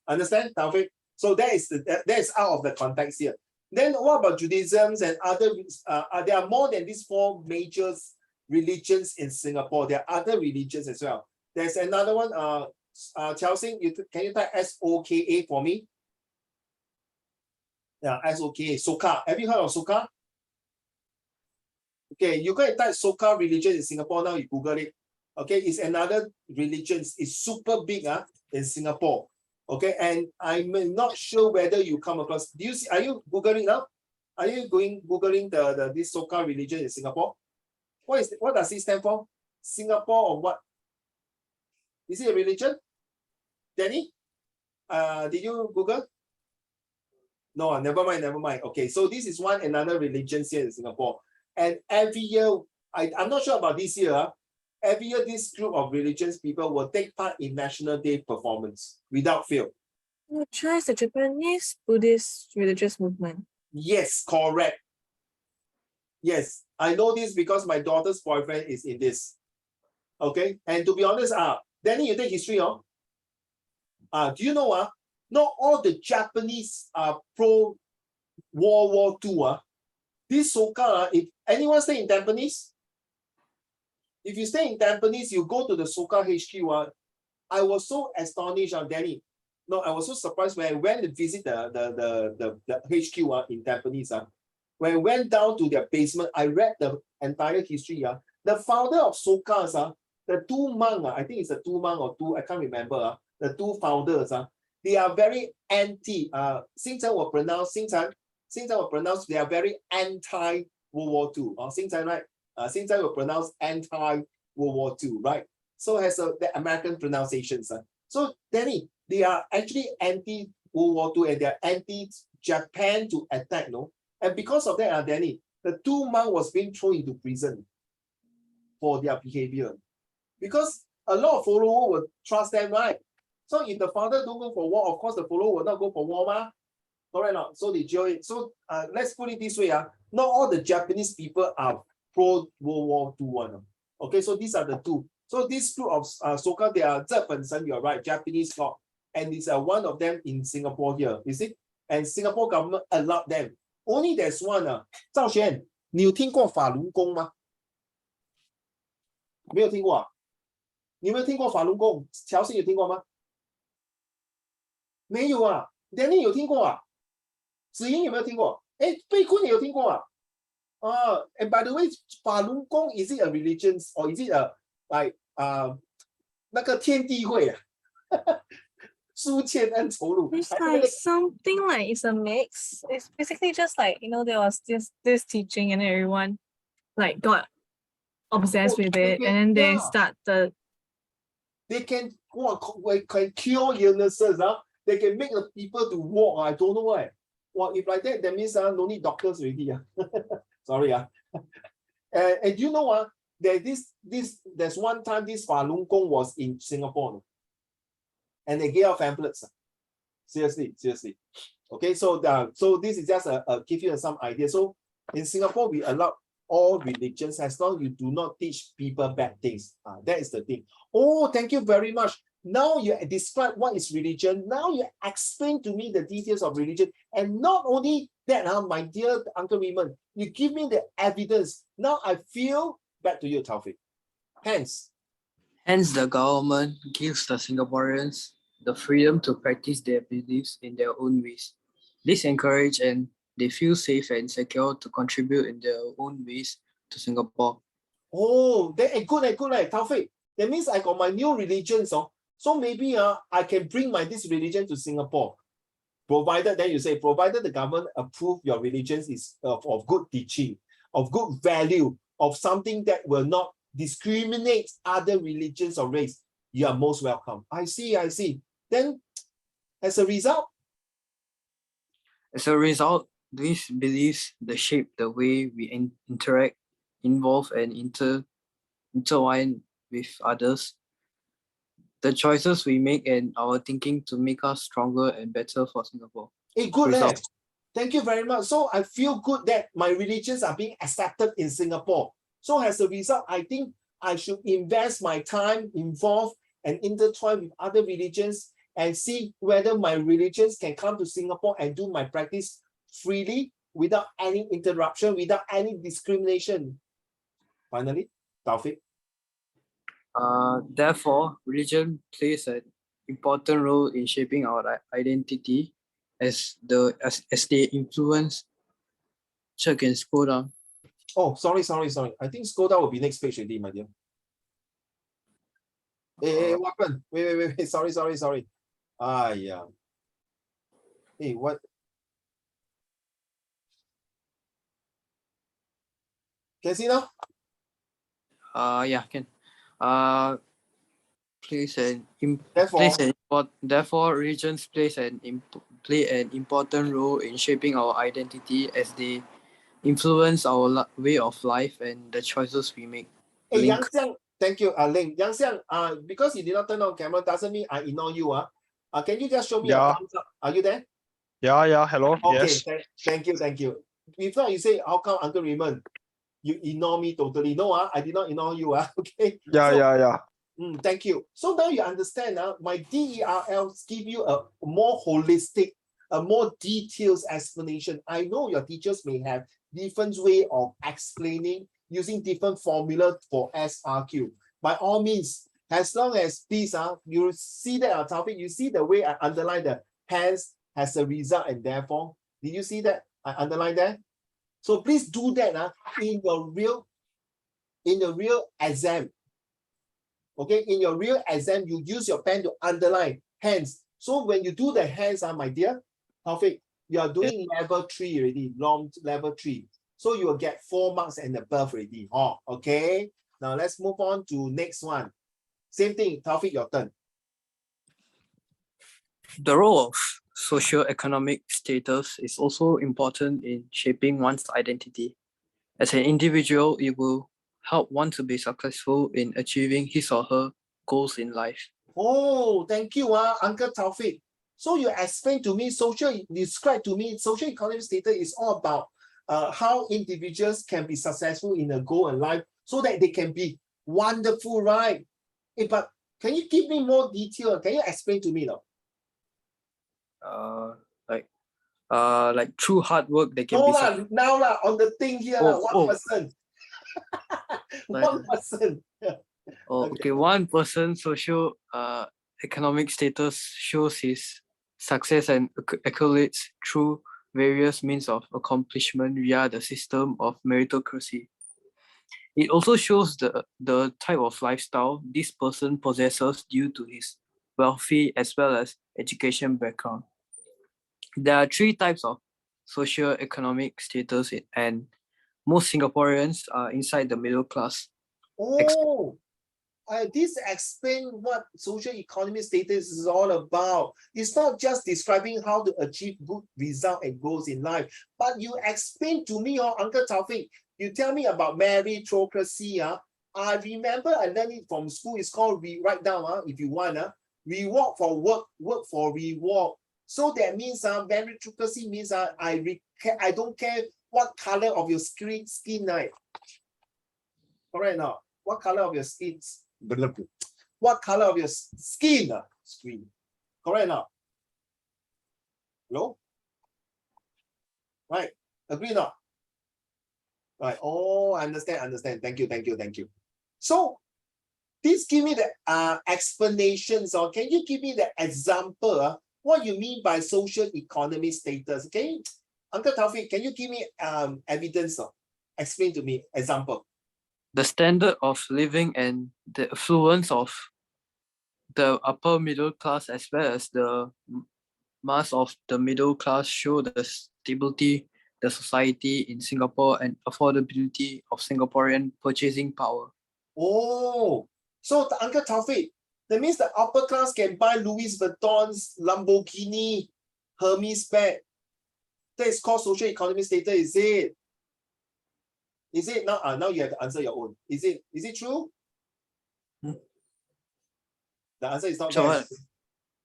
Understand, Taufik? So that is out of the context here. Then what about Judaism and other, there are more than these four major religions in Singapore. There are other religions as well. There's another one, Chelsea, can you type SOKA for me? Yeah, SOKA, Soka. Have you heard of Soka? Okay, you can type Soka religion in Singapore now, you Google it. Okay, it's another religion. It's super big in Singapore. Okay, and I'm not sure whether you come across. Do you see? Are you Googling now? Are you Googling this Soka religion in Singapore? What does it stand for? Singapore or what? Is it a religion? Danny? Did you Google? No, never mind. Okay, so this is another religion here in Singapore. And every year, I'm not sure about this year. Every year, this group of religious people will take part in National Day performance without fail. Which is the Japanese Buddhist religious movement. Yes, correct. Yes, I know this because my daughter's boyfriend is in this. Okay, and to be honest, Danny, you take history, do you know, not all the Japanese are pro World War II, this Soka, if anyone stay in Tampines, if you stay in Tampines, you go to the Soka HQ. I was so astonished, Danny. No, I was so surprised when I went to visit the HQ in Tampines. When I went down to their basement, I read the entire history. The founder of Soka, the two monks, I think it's a two monk or two, I can't remember. The two founders, they are very anti. Xingchen will pronounce they are very anti World War II. Xingchen, right? Xingchen will pronounce anti World War II, right? So has the American pronunciations. So Danny, they are actually anti World War II and they are anti Japan to attack, no? And because of that, Danny, the two monks was being thrown into prison for their behavior. Because a lot of followers will trust them, right? So if the father don't go for war, of course the follower will not go for war, correct or not? So they jail it. So let's put it this way, not all the Japanese people are pro World War II. Okay, so these are the two. So this group of Soka, they are 这本身, you're right, Japanese god, and it's one of them in Singapore here, you see? And Singapore government allowed them. Only there's one. 赵璇，你有听过法轮功吗？没有听过啊？你有没有听过法轮功？乔信有听过吗？没有啊。Danny 有听过啊？子英有没有听过？哎，贝坤也有听过啊。And by the way, 法轮功 is it a religion or is it a like 那个天地会啊？书欠恩仇录。 It's like something like it's a mix. It's basically just like, there was this teaching and everyone like got obsessed with it, and then they start they can cure illnesses. They can make the people to walk. I don't know why. Well, if like that means no need doctors already. Sorry. And you know there's one time this Falun Gong was in Singapore. And they gave out pamphlets. Seriously. Okay, so this is just give you some idea. So in Singapore, we allow all religions as long as you do not teach people bad things. That is the thing. Oh, thank you very much. Now you describe what is religion. Now you explain to me the details of religion. And not only that, my dear Uncle Raymond, you give me the evidence. Now I feel back to you, Taufik. Hence, Hence, the government gives the Singaporeans the freedom to practice their beliefs in their own ways. This encourage and they feel safe and secure to contribute in their own ways to Singapore. Oh, good, Taufik. That means I got my new religion, so maybe I can bring this religion to Singapore. Provided, then you say, provided the government approve your religions is of good teaching, of good value, of something that will not discriminate other religions or race, you are most welcome. I see. Then, as a result, These beliefs they shape the way we interact, involve, and intertwine with others. The choices we make and our thinking to make us stronger and better for Singapore. good. Result. Thank you very much. So I feel good that my religions are being accepted in Singapore. So as a result, I think I should invest my time, involve, and intertwine with other religions and see whether my religions can come to Singapore and do my practice freely without any interruption, without any discrimination. Finally, Taufik. Therefore, religion plays an important role in shaping our identity as they influence. Check and scroll down. Oh, sorry. I think scroll down will be next page already, my dear. Hey, what happened? Wait. Sorry. Yeah. Hey, what? Can you see now? Yeah, can. Therefore, religions play an important role in shaping our identity as they influence our way of life and the choices we make. Hey, Link. Yang Xiang, thank you, Ling. Yang Xiang, because you did not turn on camera doesn't mean I ignore you. Can you just show me a Yeah. thumbs up? Are you there? Yeah, hello. Okay, Yes. thank you. If not, you say, how come Uncle Raymond, you ignore me totally? No, I did not ignore you. Okay. Yeah. Thank you. So now you understand, my DERLs give you a more holistic, a more detailed explanation. I know your teachers may have different way of explaining using different formula for SRQ. By all means, as long as please, you see that topic, you see the way I underline the hence as a result and therefore. Did you see that? I underline that. So please do that in your real exam. Okay, in your real exam, you use your pen to underline hence. So when you do the hence, my dear, Taufik, you are doing level 3 already, level 3. So you will get 4 marks and above already. Okay. Now let's move on to next one. Same thing, Taufik, your turn. The role of socio-economic status is also important in shaping one's identity. As an individual, it will help one to be successful in achieving his or her goals in life. Oh, thank you, Uncle Taufik. So you explain to me, describe to me, social economic status is all about how individuals can be successful in a goal in life so that they can be wonderful, right? But can you give me more detail? Can you explain to me now? Like through hard work, they can No be lah, now lah, on the thing here, one person. One person. Okay, one person's social economic status shows his success and accolades through various means of accomplishment via the system of meritocracy. It also shows the type of lifestyle this person possesses due to his wealthy as well as education background. There are 3 types of socio-economic status and most Singaporeans are inside the middle class. Oh, this explains what social economic status is all about. It's not just describing how to achieve good result and goals in life, but you explain to me, Uncle Taufik, you tell me about meritocracy. I remember I learned it from school. It's called, write down if you want, reward for work, work for reward. So that means meritocracy means I don't care what color of your skin, right? Correct now. What color of your skin? What color of your skin? Screen. Correct now. Hello? Right. Agree now? Right. Oh, I understand. Thank you. So Please give me the explanations, or can you give me the example? What you mean by social economic status? Can you, Uncle Taufik, can you give me evidence? Explain to me, example. The standard of living and the affluence of the upper middle class as well as the mass of the middle class show the stability, the society in Singapore and affordability of Singaporean purchasing power. Oh, so Uncle Taufik, that means the upper class can buy Louis Vuitton's, Lamborghini, Hermes bag. That is called social economic status, is it? Is it now? Now you have to answer your own. Is it true? Hmm. The answer is not So there.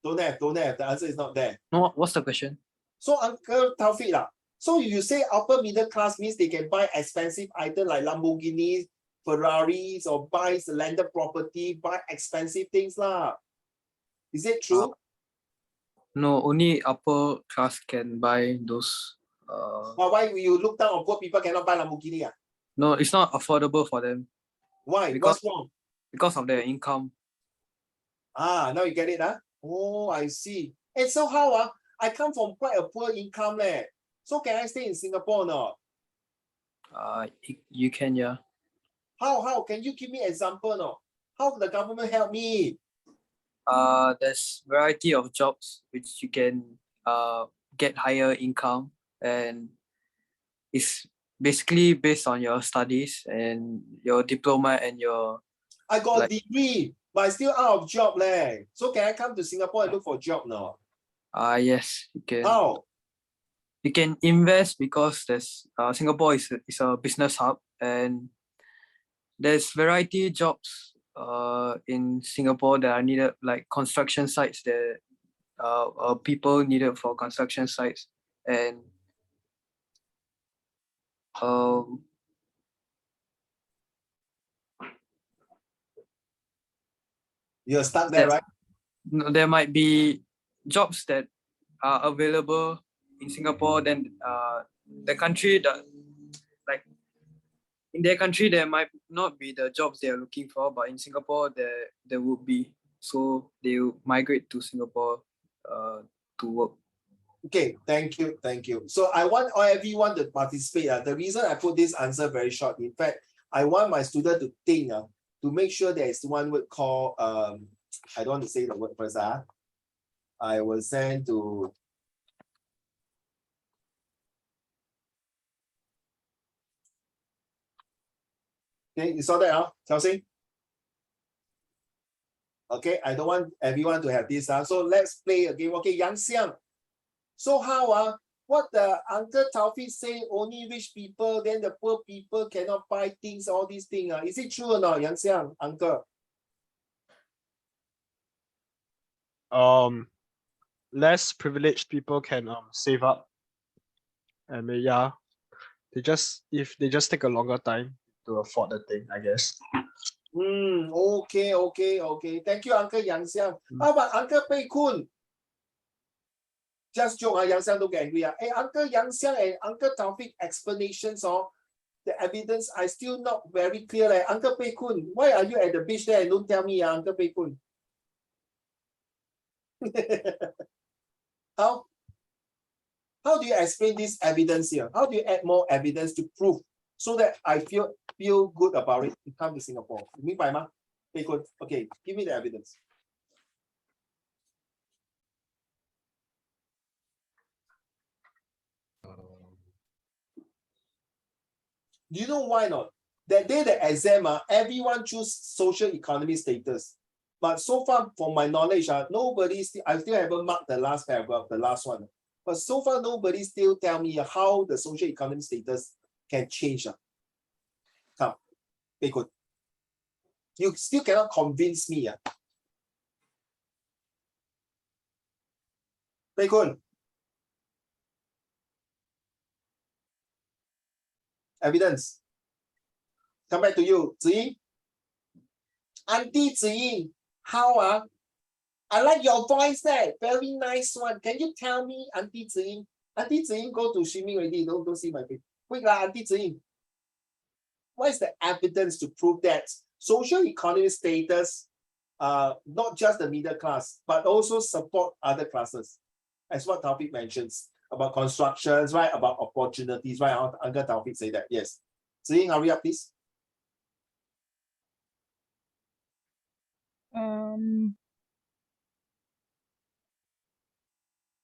what? Don't have. The answer is not there. No, what's the question? So Uncle Taufik, so you say upper middle class means they can buy expensive items like Lamborghinis, Ferraris, or buy landed property, buy expensive things lah. Is it true? No, only upper class can buy those. Why you look down on poor people cannot buy Lamborghini? No, it's not affordable for them Why? Because- What's wrong? because of their income. Now you get it, Oh, I see. And so how, I come from quite a poor income, So can I stay in Singapore or not? You can, yeah. How? Can you give me example, no? How the government help me? There's variety of jobs which you can get higher income, and it's basically based on your studies and your diploma and your I got like- a degree, but I still out of job, So can I come to Singapore and look for a job now? yes, you can. How? You can invest because there's Singapore is a business hub, and there's variety jobs in Singapore that are needed, like construction sites that people needed for construction sites, and You're stuck there, Yes. right? there might be jobs that are available in Singapore. Then the country that, like, in their country there might not be the jobs they are looking for, but in Singapore there would be. So they will migrate to Singapore to work. Okay, thank you. So I want everyone to participate. The reason I put this answer very short, in fact, I want my student to think, to make sure there is one word called, I don't want to say the word first. I will send to, okay, you saw that, Xiao Xing? Okay, I don't want everyone to have this. So let's play a game. Okay, Yang Xiang. So how, what the Uncle Taufik say, only rich people, then the poor people cannot buy things, all these things. Is it true or not, Yang Xiang, Uncle? Less privileged people can save up, and if they just take a longer time to afford the thing, I guess. Okay. Thank you, Uncle Yang Xiang. How about Uncle Pei Kun? Just joke, Yang Xiang, don't get angry. Hey, Uncle Yang Xiang and Uncle Taufik explanations of the evidence are still not very clear. Uncle Pei Kun, why are you at the beach there and don't tell me, Uncle Pei Kun? How do you explain this evidence here? How do you add more evidence to prove so that I feel good about it to come to Singapore? You mean by ma? Pei Kun, okay, give me the evidence. Do you know why not? That day the exam, everyone choose social economic status. But so far, from my knowledge, I still haven't marked the last paragraph, the last one. But so far, nobody still tell me how the social economic status can change. Come, Pei Kun. You still cannot convince me. Pei Kun. Evidence. Come back to you, Ziying. Auntie Ziying, how? I like your voice there. Very nice one. Can you tell me, Auntie Ziying? Auntie Ziying go to swimming already. Don't see my face. Quick lah, Auntie Ziying. What is the evidence to prove that social economic status, not just the middle class, but also support other classes, as what Taufik mentions about constructions, right? About opportunities, right? Uncle Taufik say that, yes. Ziying, hurry up, please.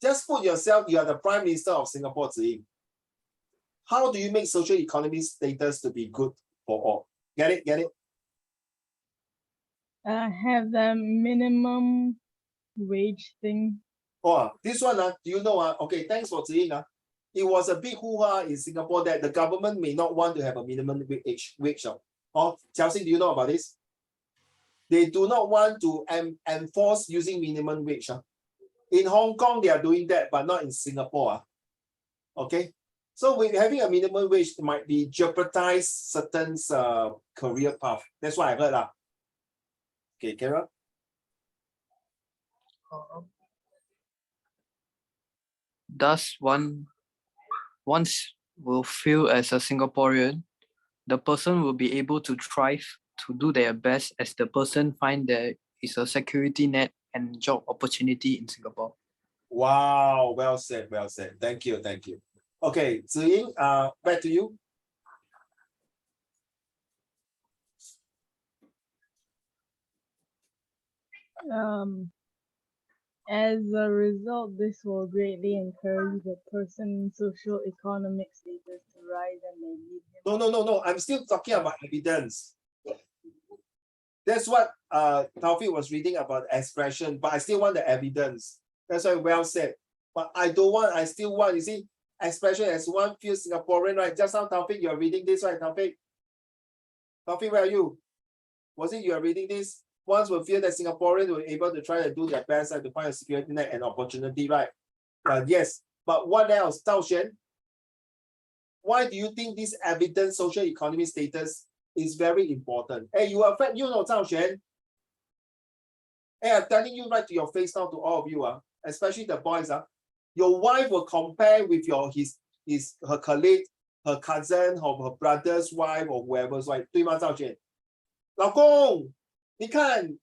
Just put yourself, you are the Prime Minister of Singapore, Ziying. How do you make social economic status to be good for all? Get it? Get it? Have the minimum wage thing. Oh, this one, do you know? Okay, thanks for saying. It was a big hoo-ha in Singapore that the government may not want to have a minimum wage. Chelsea, do you know about this? They do not want to enforce using minimum wage. In Hong Kong, they are doing that, but not in Singapore. Okay, so with having a minimum wage might be jeopardize certain career path. That's what I heard. Okay, Kara? Thus, once will feel as a Singaporean, the person will be able to thrive to do their best as the person find there is a security net and job opportunity in Singapore. Wow, well said, well said. Thank you, thank you. Okay, Ziying, back to you. As a result, this will greatly encourage the person's social economic status to rise and may lead him. No. I'm still talking about evidence. That's what Taufik was reading about expression, but I still want the evidence. That's why well said. But I still want, you see, expression as one feels Singaporean, right? Just now, Taufik, you're reading this, right, Taufik? Taufik, where are you? Was it you are reading this? Once will feel that Singaporeans were able to try to do their best to find a security net and opportunity, right? Yes, but what else? Zhao Xuan, why do you think this evidence social economic status is very important? Hey, you are, you know, Zhao Xuan. Hey, I'm telling you right to your face now, to all of you, especially the boys. Your wife will compare with her colleague, her cousin, or her brother's wife, or whoever's wife. 对吗，赵璇？老公，你看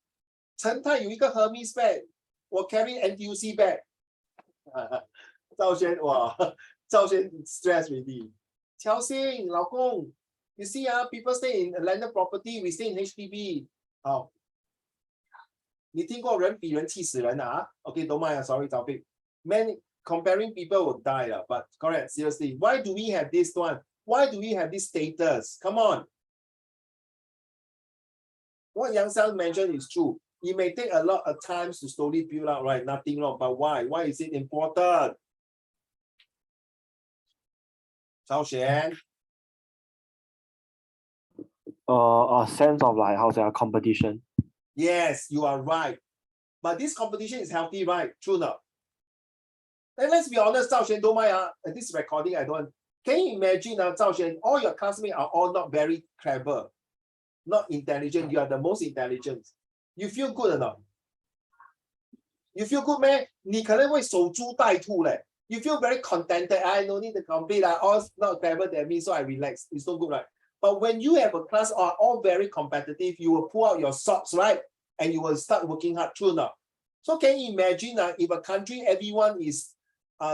陈太有一个 Hermes bag，我 carry NTUC bag。赵璇，哇，赵璇 stress already。乔欣，老公 ，you see people stay in landed property, we stay in HDB。好，你听过人比人气死人啊 ？Okay, don't mind, sorry, topic. Many comparing people will die, but correct, seriously. Why do we have this one? Why do we have this status? Come on. What Yang Xiang mentioned is true. It may take a lot of times to slowly build out, right? Nothing wrong, but why? Why is it important? Zhao Xuan. A sense of like how to say a competition. Yes, you are right. But this competition is healthy, right? True enough. And let's be honest, Zhao Xuan, don't mind. This recording, I don't. Can you imagine, Zhao Xuan, all your classmates are all not very clever, not intelligent. You are the most intelligent. You feel good or not? You feel good, man? 你可能会守株待兔嘞. You feel very contented. I no need to compete. All not clever than me, so I relax. It's so good, right? But when you have a class all very competitive, you will pull out your socks, right? And you will start working hard. True enough. So can you imagine if a country, everyone is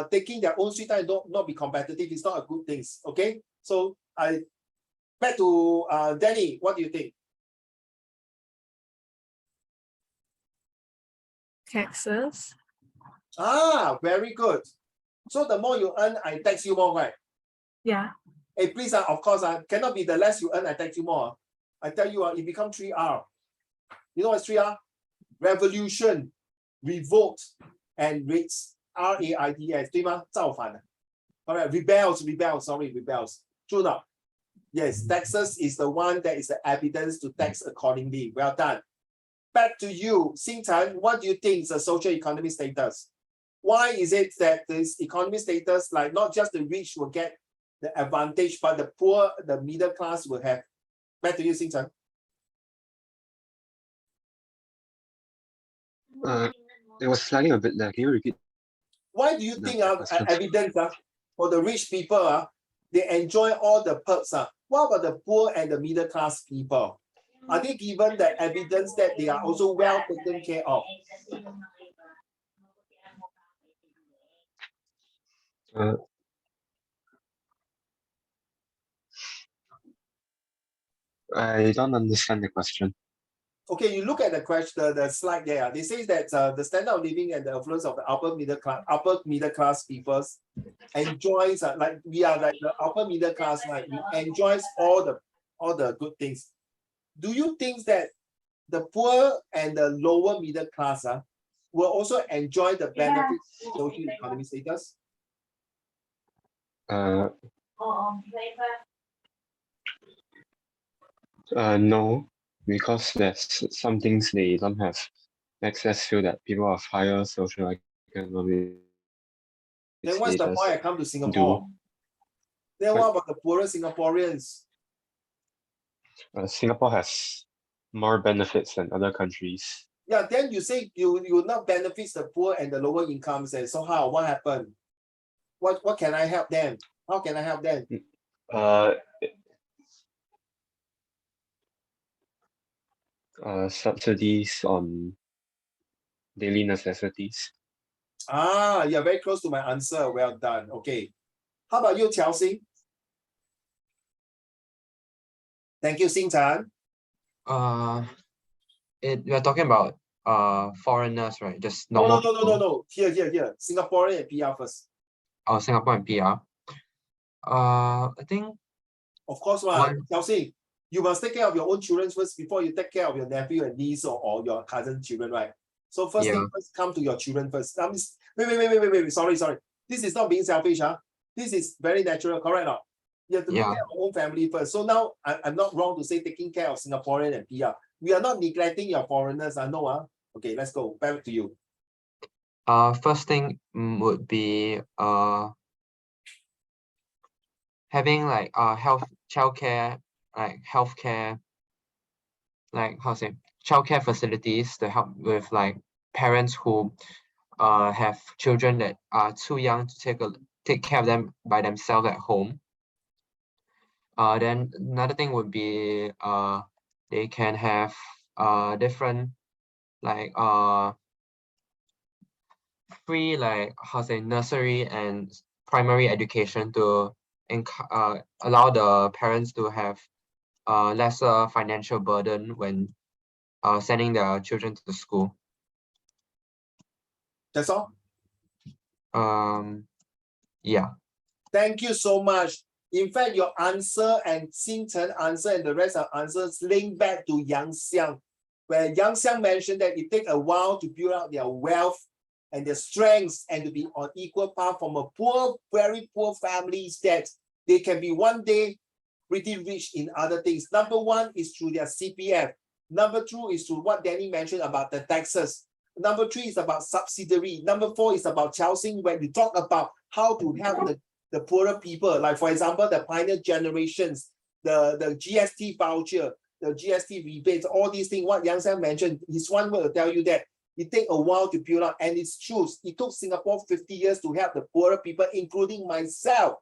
taking their own sweet time, not be competitive, it's not a good thing. Okay? So back to Danny, what do you think? Taxes. Very good. So the more you earn, I tax you more, right? Yeah. Hey, please, of course, cannot be the less you earn, I tax you more. I tell you, it become 3R. You know what's 3R? Revolution, revolt, and raids. RAIDS. 对吗？造反. Alright, rebels. True enough. Yes, taxes is the one that is the evidence to tax accordingly. Well done. Back to you, Xingtan. What do you think is a social economic status? Why is it that this economic status, like not just the rich will get the advantage, but the poor, the middle class will have? Back to you, Xingtan. It was lagging a bit there. Can you repeat? Why do you the think question? evidence for the rich people they enjoy all the perks? What about the poor and the middle class people? Are they given the evidence that they are also well taken care of? Uh, I don't understand the question. Okay, you look at the question, the slide there. They say that the standard of living and the affluence of the upper middle class peoples enjoys like we are like the upper middle class, like we enjoys all the good things. Do you think that the poor and the lower middle class will also enjoy the benefits of social economic status? No, because there's some things they don't have access to that people of higher social economic Then what's the status point I come to Singapore? Then what about the poorer Singaporeans? Singapore has more benefits than other countries. Yeah, then you say you will not benefit the poor and the lower incomes. And so how? What happened? What can I help them? How can I help them? Subsidies on daily necessities. You're very close to my answer. Well done. Okay. How about you, Qiao Xing? Thank you, Xing Chan. We're talking about foreigners, right? Just No. normal. Here. Singaporean and PR first. Oh, Singapore and PR. I think Of course, Qiao Xing, you must take care of your own children first before you take care of your nephew and niece or your cousin children, right? So first thing first, come to your children first. Wait. Sorry. This is not being selfish, This is very natural, correct or not? You have to take care of your own family first. So now I'm not wrong to say taking care of Singaporean and PR. We are not neglecting your foreigners, no. Okay, let's go. Back to you. First thing would be having like childcare, like healthcare, like childcare facilities to help with like parents who have children that are too young to take care of them by themselves at home. Then another thing would be they can have different like free like nursery and primary education to allow the parents to have lesser financial burden when sending their children to the school. That's all? Yeah. Thank you so much. In fact, your answer and Xing Chen answer and the rest of answers link back to Yang Xiang, where Yang Xiang mentioned that it takes a while to build up their wealth and their strengths and to be on equal path from a poor, very poor families that they can be one day pretty rich in other things. Number one is through their CPF. Number two is through what Danny mentioned about the taxes. Number three is about subsidiary. Number four is about Qiao Xing, where we talk about how to help the poorer people, like for example, the pioneer generations, the GST voucher, the GST rebates, all these things, what Yang Xiang mentioned, his one word will tell you that it takes a while to build up, and it's true. It took Singapore 50 years to help the poorer people, including myself.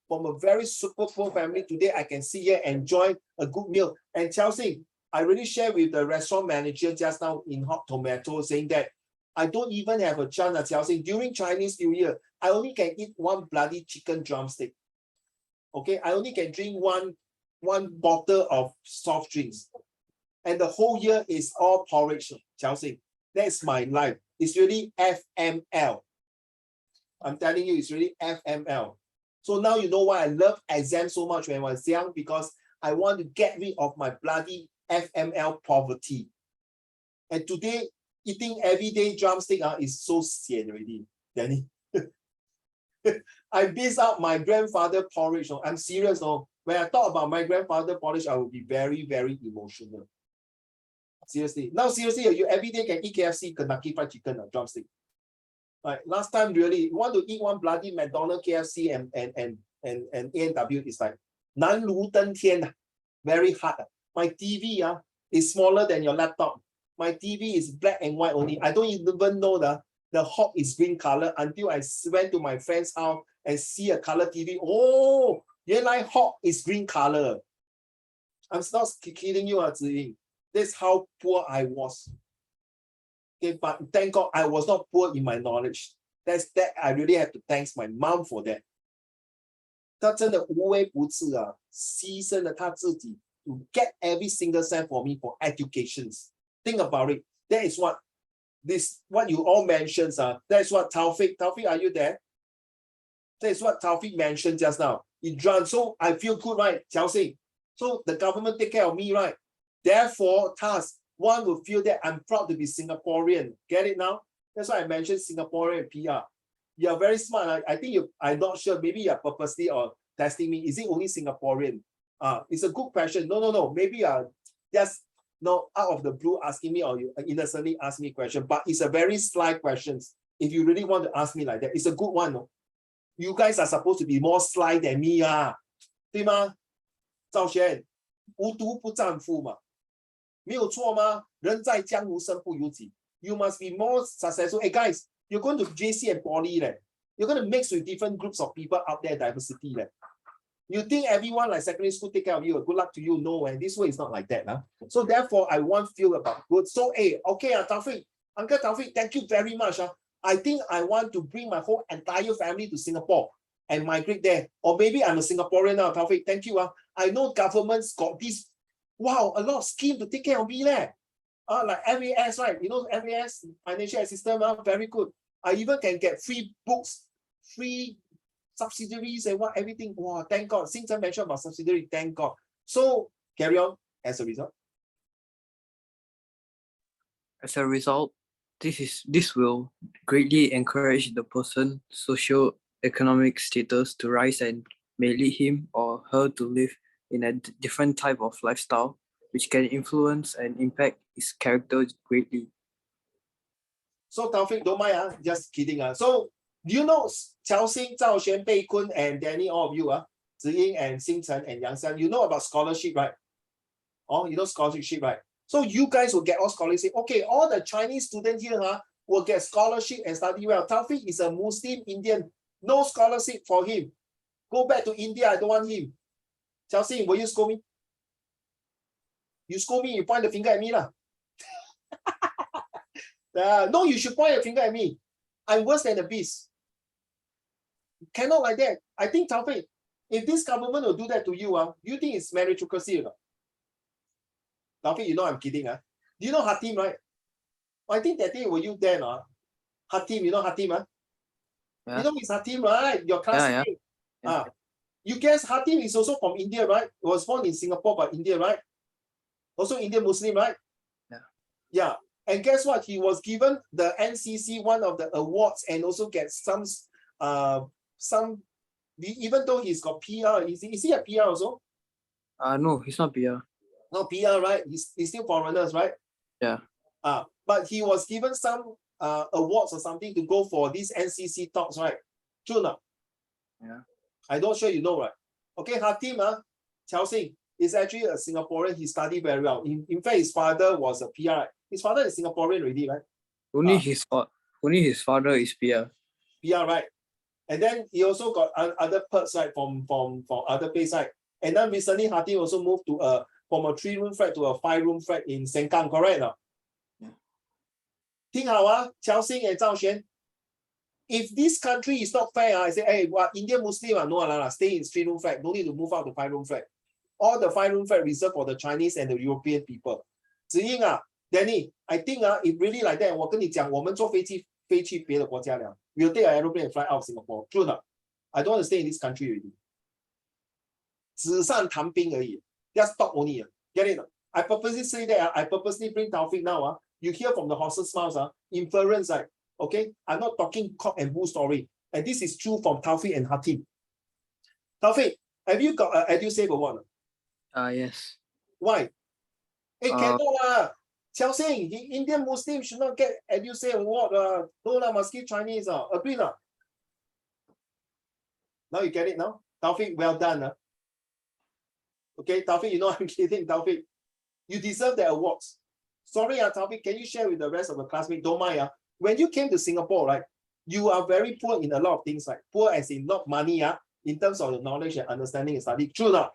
From a very super poor family, today I can sit here and enjoy a good meal. And Qiao Xing, I really shared with the restaurant manager just now in Hot Tomato saying that I don't even have a chance at Qiao Xing. During Chinese New Year, I only can eat one bloody chicken drumstick. Okay, I only can drink one bottle of soft drinks. And the whole year is all porridge, Qiao Xing. That's my life. It's really FML. I'm telling you, it's really FML. So now you know why I love exams so much when I was young, because I want to get rid of my bloody FML poverty. And today, eating everyday drumstick is so sian already, Danny. I miss out my grandfather porridge. I'm serious. When I thought about my grandfather porridge, I would be very, very emotional. Seriously. Now, seriously, you every day can eat KFC, Kentucky Fried Chicken, or drumstick. Like last time, really, you want to eat one bloody McDonald's, KFC, and A&W, it's like nan lu den tian, very hard. My TV is smaller than your laptop. My TV is black and white only. I don't even know the hot is green color until I went to my friend's house and see a color TV. Oh,原来hot is green color. I'm not kidding you, Ziying. That's how poor I was. Okay, but thank God I was not poor in my knowledge. That's that I really have to thank my mom for that. 她真的无微不至啊，牺牲了她自己 to get every single cent for me for educations. Think about it. That is what what you all mentioned. That's what Taufik, are you there? That is what Taufik mentioned just now. It runs, so I feel good, right, Chelsea? So the government take care of me, right? Therefore, one will feel that I'm proud to be Singaporean. Get it now? That's why I mentioned Singaporean PR. You're very smart. I think I'm not sure. Maybe you're purposely or testing me. Is it only Singaporean? It's a good question. No. Maybe just out of the blue asking me or you innocently ask me a question. But it's a very sly question. If you really want to ask me like that, it's a good one. No? You guys are supposed to be more sly than me. 对吗？赵轩，无毒不丈夫嘛，没有错吗？人在江湖身不由己。You must be more successful. Hey guys, you're going to JC and Poly. You're going to mix with different groups of people out there, diversity. You think everyone like secondary school take care of you? Good luck to you. No, and this way is not like that. So therefore, I want feel about good. So okay, Taufik, Uncle Taufik, thank you very much. I think I want to bring my whole entire family to Singapore and migrate there. Or maybe I'm a Singaporean now, Taufik. Thank you. I know government's got this, a lot of scheme to take care of me there. Like MAS, right? You know, MAS, financial assistance, very good. I even can get free books, free subsidiaries and everything. Wow, thank God. Since I mentioned about subsidiary, thank God. So carry on as a result. As a result, this will greatly encourage the person's socio-economic status to rise and may lead him or her to live in a different type of lifestyle, which can influence and impact his character greatly. So Taufik, don't mind, just kidding. So do you know Qiao Xing, Zhao Xuan, Bei Kun, and Danny, all of you, Ziying and Xing Chen and Yang Xiang, you know about scholarship, right? Oh, you know scholarship, right? So you guys will get all scholarship. Okay, all the Chinese students here will get scholarship and study well. Taufik is a Muslim Indian, no scholarship for him. Go back to India, I don't want him. Qiao Xing, will you scold me? You scold me, you point the finger at me lah. No, you should point a finger at me. I'm worse than the beast. Cannot like that. I think, Taufik, if this government will do that to you, do you think it's meritocracy or not? Taufik, you know I'm kidding. Do you know Hatim, right? I think that day were you there? Hatim, you know Hatim? Yeah. You know it's Hatim, right? Your classmate. Yeah. You guess Hatim is also from India, right? He was born in Singapore, but India, right? Also Indian Muslim, right? Yeah. And guess what? He was given the NCC one of the awards and also get some, even though he's got PR, is he a PR also? No, he's not PR. No PR, right? He's still foreigners, right? Yeah. But he was given some awards or something to go for these NCC talks, right? True not? Yeah. I'm not sure you know, right? Okay, Hatim, Qiao Xing is actually a Singaporean. He studied very well. In fact, his father was a PR. His father is Singaporean already, right? Only his father is PR. PR, right? And then he also got other perks, right, from other places, right? And then recently, Hatim also moved to from a 3-room flat to a 5-room flat in Sengkang, correct? No? Yeah. 听好啊, Qiao Xing and Zhao Xuan. If this country is not fair, I say, hey, Indian Muslim, no, stay in 3-room flat. No need to move out to 5-room flat. All the 5-room flat reserved for the Chinese and the European people. Ziying, Danny, I think if really like that, 我跟你讲，我们坐飞机飞去别的国家了。We'll take an aeroplane and fly out of Singapore. True not? I don't want to stay in this country already. 纸上谈兵而已. Just talk only. Get it? I purposely say that. I purposely bring Taufik now. You hear from the horse's mouth. Inference, okay? I'm not talking cock and bull story. And this is true from Taufik and Hatim. Taufik, have you got an EduSave award? Yes. Why? Hey, cannot Qiao Xing, Indian Muslim should not get EduSave award. No, must give Chinese. Agree not? Now you get it now? Taufik, well done. Okay, Taufik, you know I'm kidding, Taufik. You deserve the awards. Sorry, Taufik, can you share with the rest of the classmates? Don't mind. When you came to Singapore, right, you are very poor in a lot of things, like poor as in not money, in terms of the knowledge and understanding and study. True not?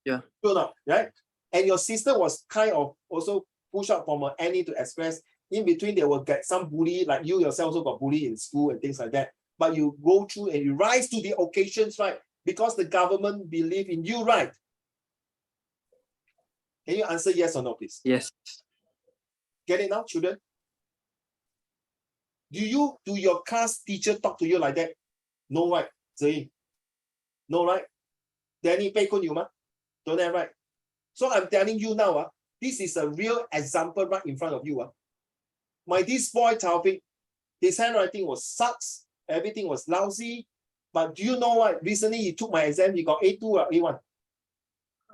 Yeah. True not, right? and your sister was kind of also pushed out from NA to Express. In between, they will get some bully, like you yourself also got bullied in school and things like that. But you go through and you rise to the occasions, right? Because the government believe in you, right? Can you answer yes or no, please? Yes. Get it now, children? Do your class teacher talk to you like that? No, right? Zhi? No, right? Danny, 被困有吗? Don't have, right? So I'm telling you now, this is a real example right in front of you. This boy, Taufik, his handwriting was sucks. Everything was lousy. But do you know what? Recently, he took my exam. He got A2 or A1?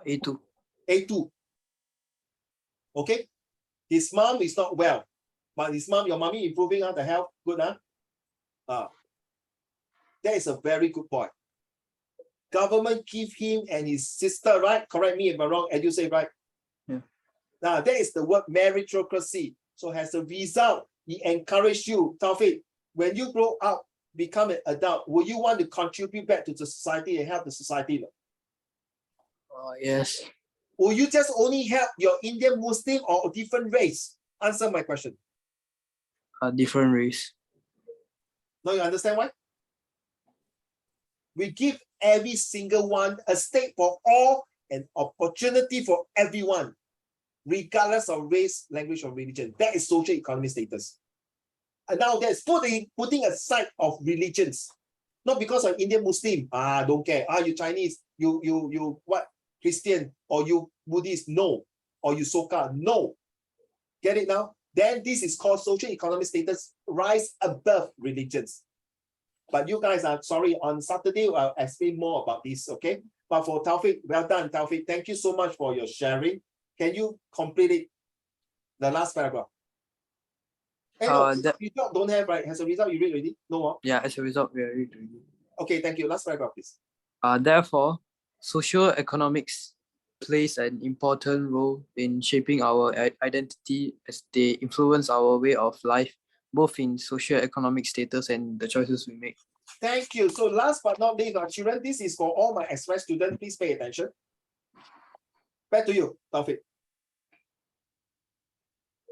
A2. A2. Okay? His mom is not well. But his mom, your mommy improving the health. Good, huh? That is a very good boy. Government give him and his sister, right? Correct me if I'm wrong, EduSave, right? Yeah. Now, that is the word meritocracy. So as a result, he encouraged you, Taufik, when you grow up, become an adult, will you want to contribute back to the society and help the society? Yes. Will you just only help your Indian Muslim or a different race? Answer my question. Different race. Now you understand why? We give every single one a stake for all, an opportunity for everyone, regardless of race, language, or religion. That is social economic status. And now that's putting aside of religions. Not because I'm Indian Muslim. Don't care. You Chinese, you what? Christian, or you Buddhist? No. Or you Soka? No. Get it now? Then this is called social economic status, rise above religions. But you guys are sorry, on Saturday, I'll explain more about this, okay? But for Taufik, well done, Taufik. Thank you so much for your sharing. Can you complete it? The last paragraph. No, result don't have, right? As a result, you read already? No more? Yeah, as a result, we are reading. Okay, thank you. Last paragraph, please. Therefore, socioeconomics plays an important role in shaping our identity as they influence our way of life, both in socioeconomic status and the choices we make. Thank you. So last but not least, children, this is for all my Express students. Please pay attention. Back to you, Taufik.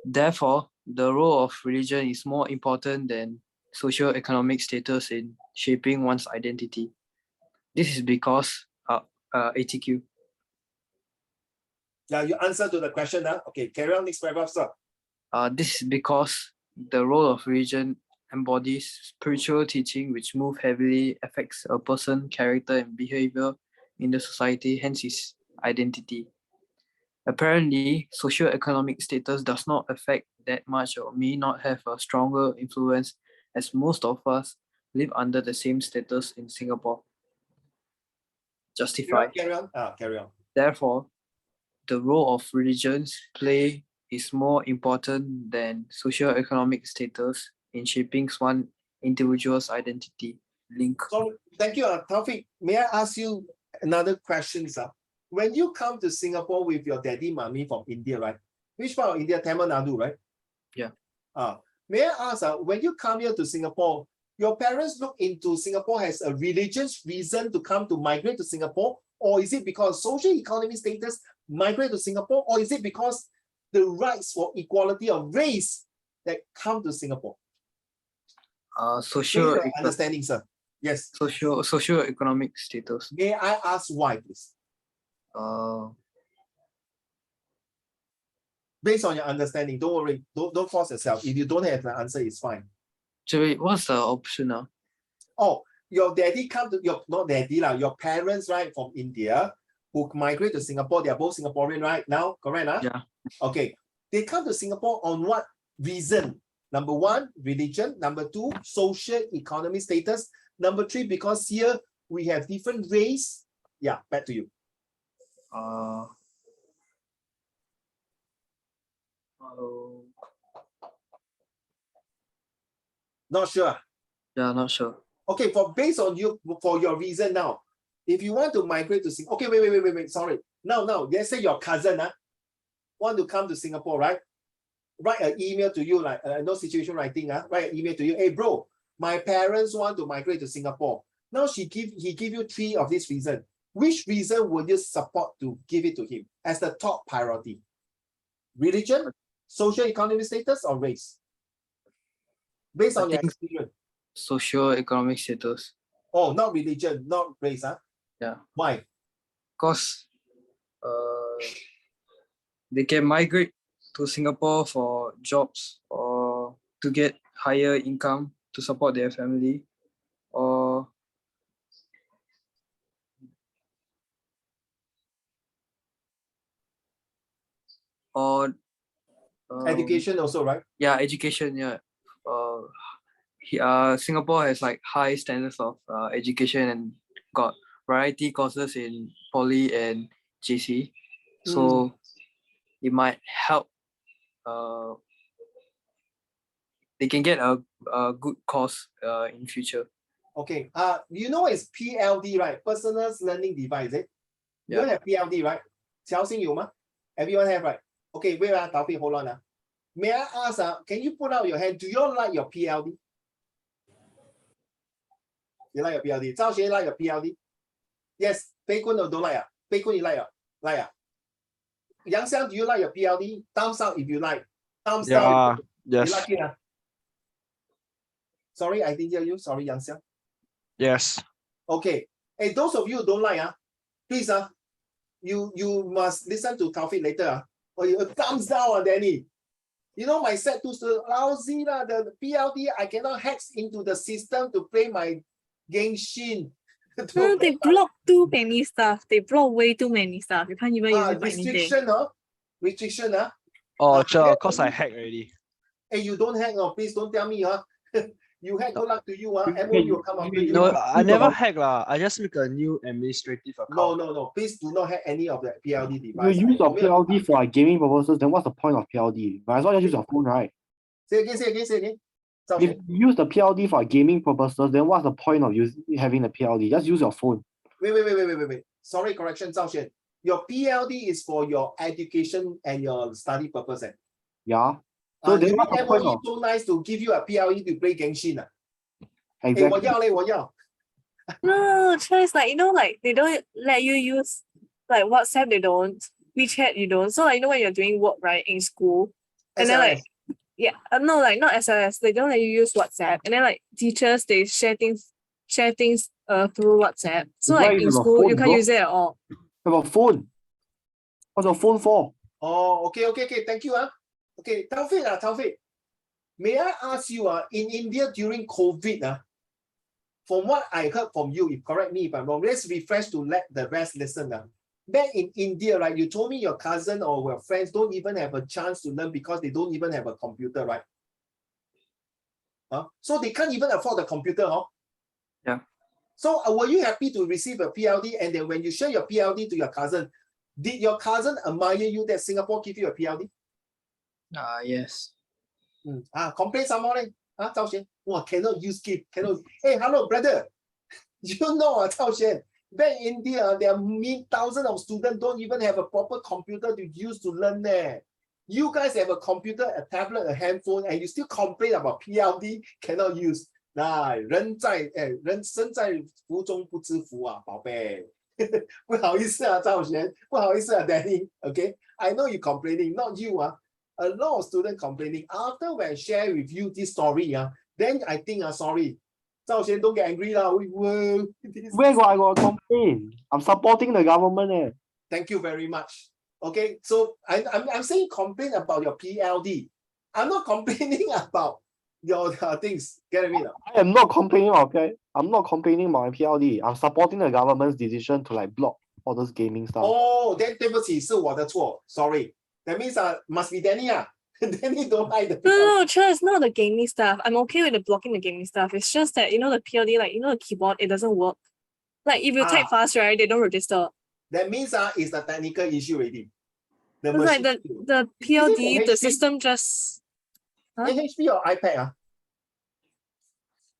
Therefore, the role of religion is more important than socioeconomic status in shaping one's identity. This is because ATQ. Yeah, you answer to the question now. Okay, carry on next paragraph, sir. This is because the role of religion embodies spiritual teaching which move heavily affects a person's character and behavior in the society, hence his identity. Apparently, socioeconomic status does not affect that much or may not have a stronger influence as most of us live under the same status in Singapore. Justify. Carry on. Carry on. Therefore, the role of religions play is more important than socioeconomic status in shaping one individual's identity. Link. So thank you, Taufik. May I ask you another question, sir? When you come to Singapore with your daddy, mommy from India, right? Which part of India? Tamil Nadu, right? Yeah. May I ask, when you come here to Singapore, your parents look into Singapore as a religious reason to come to migrate to Singapore? Or is it because social economic status migrate to Singapore? Or is it because the rights for equality of race that come to Singapore? Social understanding, sir. Yes. Socio-economic status. May I ask why, please? Based on your understanding, don't worry, don't force yourself. If you don't have the answer, it's fine. Wait, what's the option now? Oh, your daddy come to not daddy lah, your parents, right, from India who migrate to Singapore. They are both Singaporean, right? Now, correct? Yeah. Okay. They come to Singapore on what reason? Number one, religion. Number two, social economic status. Number three, because here we have different race. Yeah, back to you. Not sure. Yeah, not sure. Okay, based on you for your reason now, if you want to migrate to Singapore, okay, wait, sorry. Now, let's say your cousin want to come to Singapore, right? Write an email to you, like no situation writing, write an email to you. Hey, bro, my parents want to migrate to Singapore. Now he give you three of these reasons. which reason would you support to give it to him as the top priority? Religion, social economic status, or race? Based I on your think experience. socio-economic status. Oh, not religion, not race, huh? Yeah. Why? Because they can migrate to Singapore for jobs or to get higher income to support their family, or or Education also, right? yeah, education. Yeah. Singapore has like high standards of education and got variety courses in poly and JC, so it might help. They can get a good course in future. Okay. You know it's PLD, right? Personal learning device, eh? You Yeah. have PLD, right? 乔欣有吗? Everyone have, right? Okay, wait, Taufik, hold on. May I ask, can you put out your hand? Do you all like your PLD? You like your PLD? Zhao Xue like your PLD? Yes. Bei Kun don't like. Bei Kun, you like? Like. Yang Xiang, do you like your PLD? Thumbs up if you like. Thumbs down. Yeah, You yes, like it? Sorry, I didn't hear you. Sorry, Yang Xiang. yes. Okay. Hey, those of you who don't like, please, you must listen to Taufik later. Or you thumbs down, Danny. You know my set 2 lousy the PLD, I cannot hack into the system to play my Genshin. No, they block too many stuff. They block way too many stuff. You can't even use it for anything. Restriction, restriction, Oh, then cause I hacked already. Hey, you don't hack, please don't tell me, you hack, good luck to you, Okay, MOE will come after you. No, Yeah. I never hack lah. I just make a new administrative account. No, please do not hack any of the PLD You device. use your PLD for like gaming purposes, then what's the point of PLD? Might as well just use your phone, right? Say again. Zhao If Xue. you use the PLD for gaming purposes, then what's the point of having the PLD? Just use your phone. Wait. Sorry, correction, Zhao Xue. Your PLD is for your education and your study purpose. Yeah. So You then mean what's the point MOE of so nice to give you a PLD to play Genshin? Hey, exactly? 我要。No, choice like like they don't let you use like WhatsApp. They don't. WeChat you don't. So like when you're doing work right in school, and then like no like not SLS. They don't let you use WhatsApp. And then like teachers they share things through WhatsApp. So Why like you in have a school you phone, can't bro? use it at all. Have a phone. What's your phone for? Oh, okay. Thank you. Okay, Taufik. May I ask you, in India during COVID, from what I heard from you, correct me if I'm wrong, let's refresh to let the rest listen. Back in India, right, you told me your cousin or your friends don't even have a chance to learn because they don't even have a computer, right? So they can't even afford the computer, Yeah. So were you happy to receive a PLD? And then when you share your PLD to your cousin, did your cousin admire you that Singapore give you a PLD? Yes. Complain some more, Zhao Xue. Wow, cannot use gift, cannot. Hey, hello, brother. You know, Zhao Xue, back in India, there are thousands of students don't even have a proper computer to use to learn there. You guys have a computer, a tablet, a handphone, and you still complain about PLD cannot use. 人生在福中不知福啊，宝贝。不好意思赵璇，不好意思Danny. Okay, I know you complaining, not you. A lot of students complaining. After when I share with you this story, then I think, sorry, Zhao Xue, don't get angry lah. Where I got a complaint? I'm supporting the government. Thank you very much. Okay, so I'm saying complain about your PLD. I'm not complaining about your things. Get me? I am not complaining, okay? I'm not complaining about my PLD. I'm supporting the government's decision to like block all those gaming stuff. Oh, then 对不起，是我的错. Sorry. That means must be Danny. Danny don't like the PLD. No, it's not the gaming stuff. I'm okay with the blocking the gaming stuff. It's just that the PLD, like the keyboard, it doesn't work. Like if you type fast, right, they don't register. That means it's the technical issue already. It's like the PLD, the system just. HP or iPad?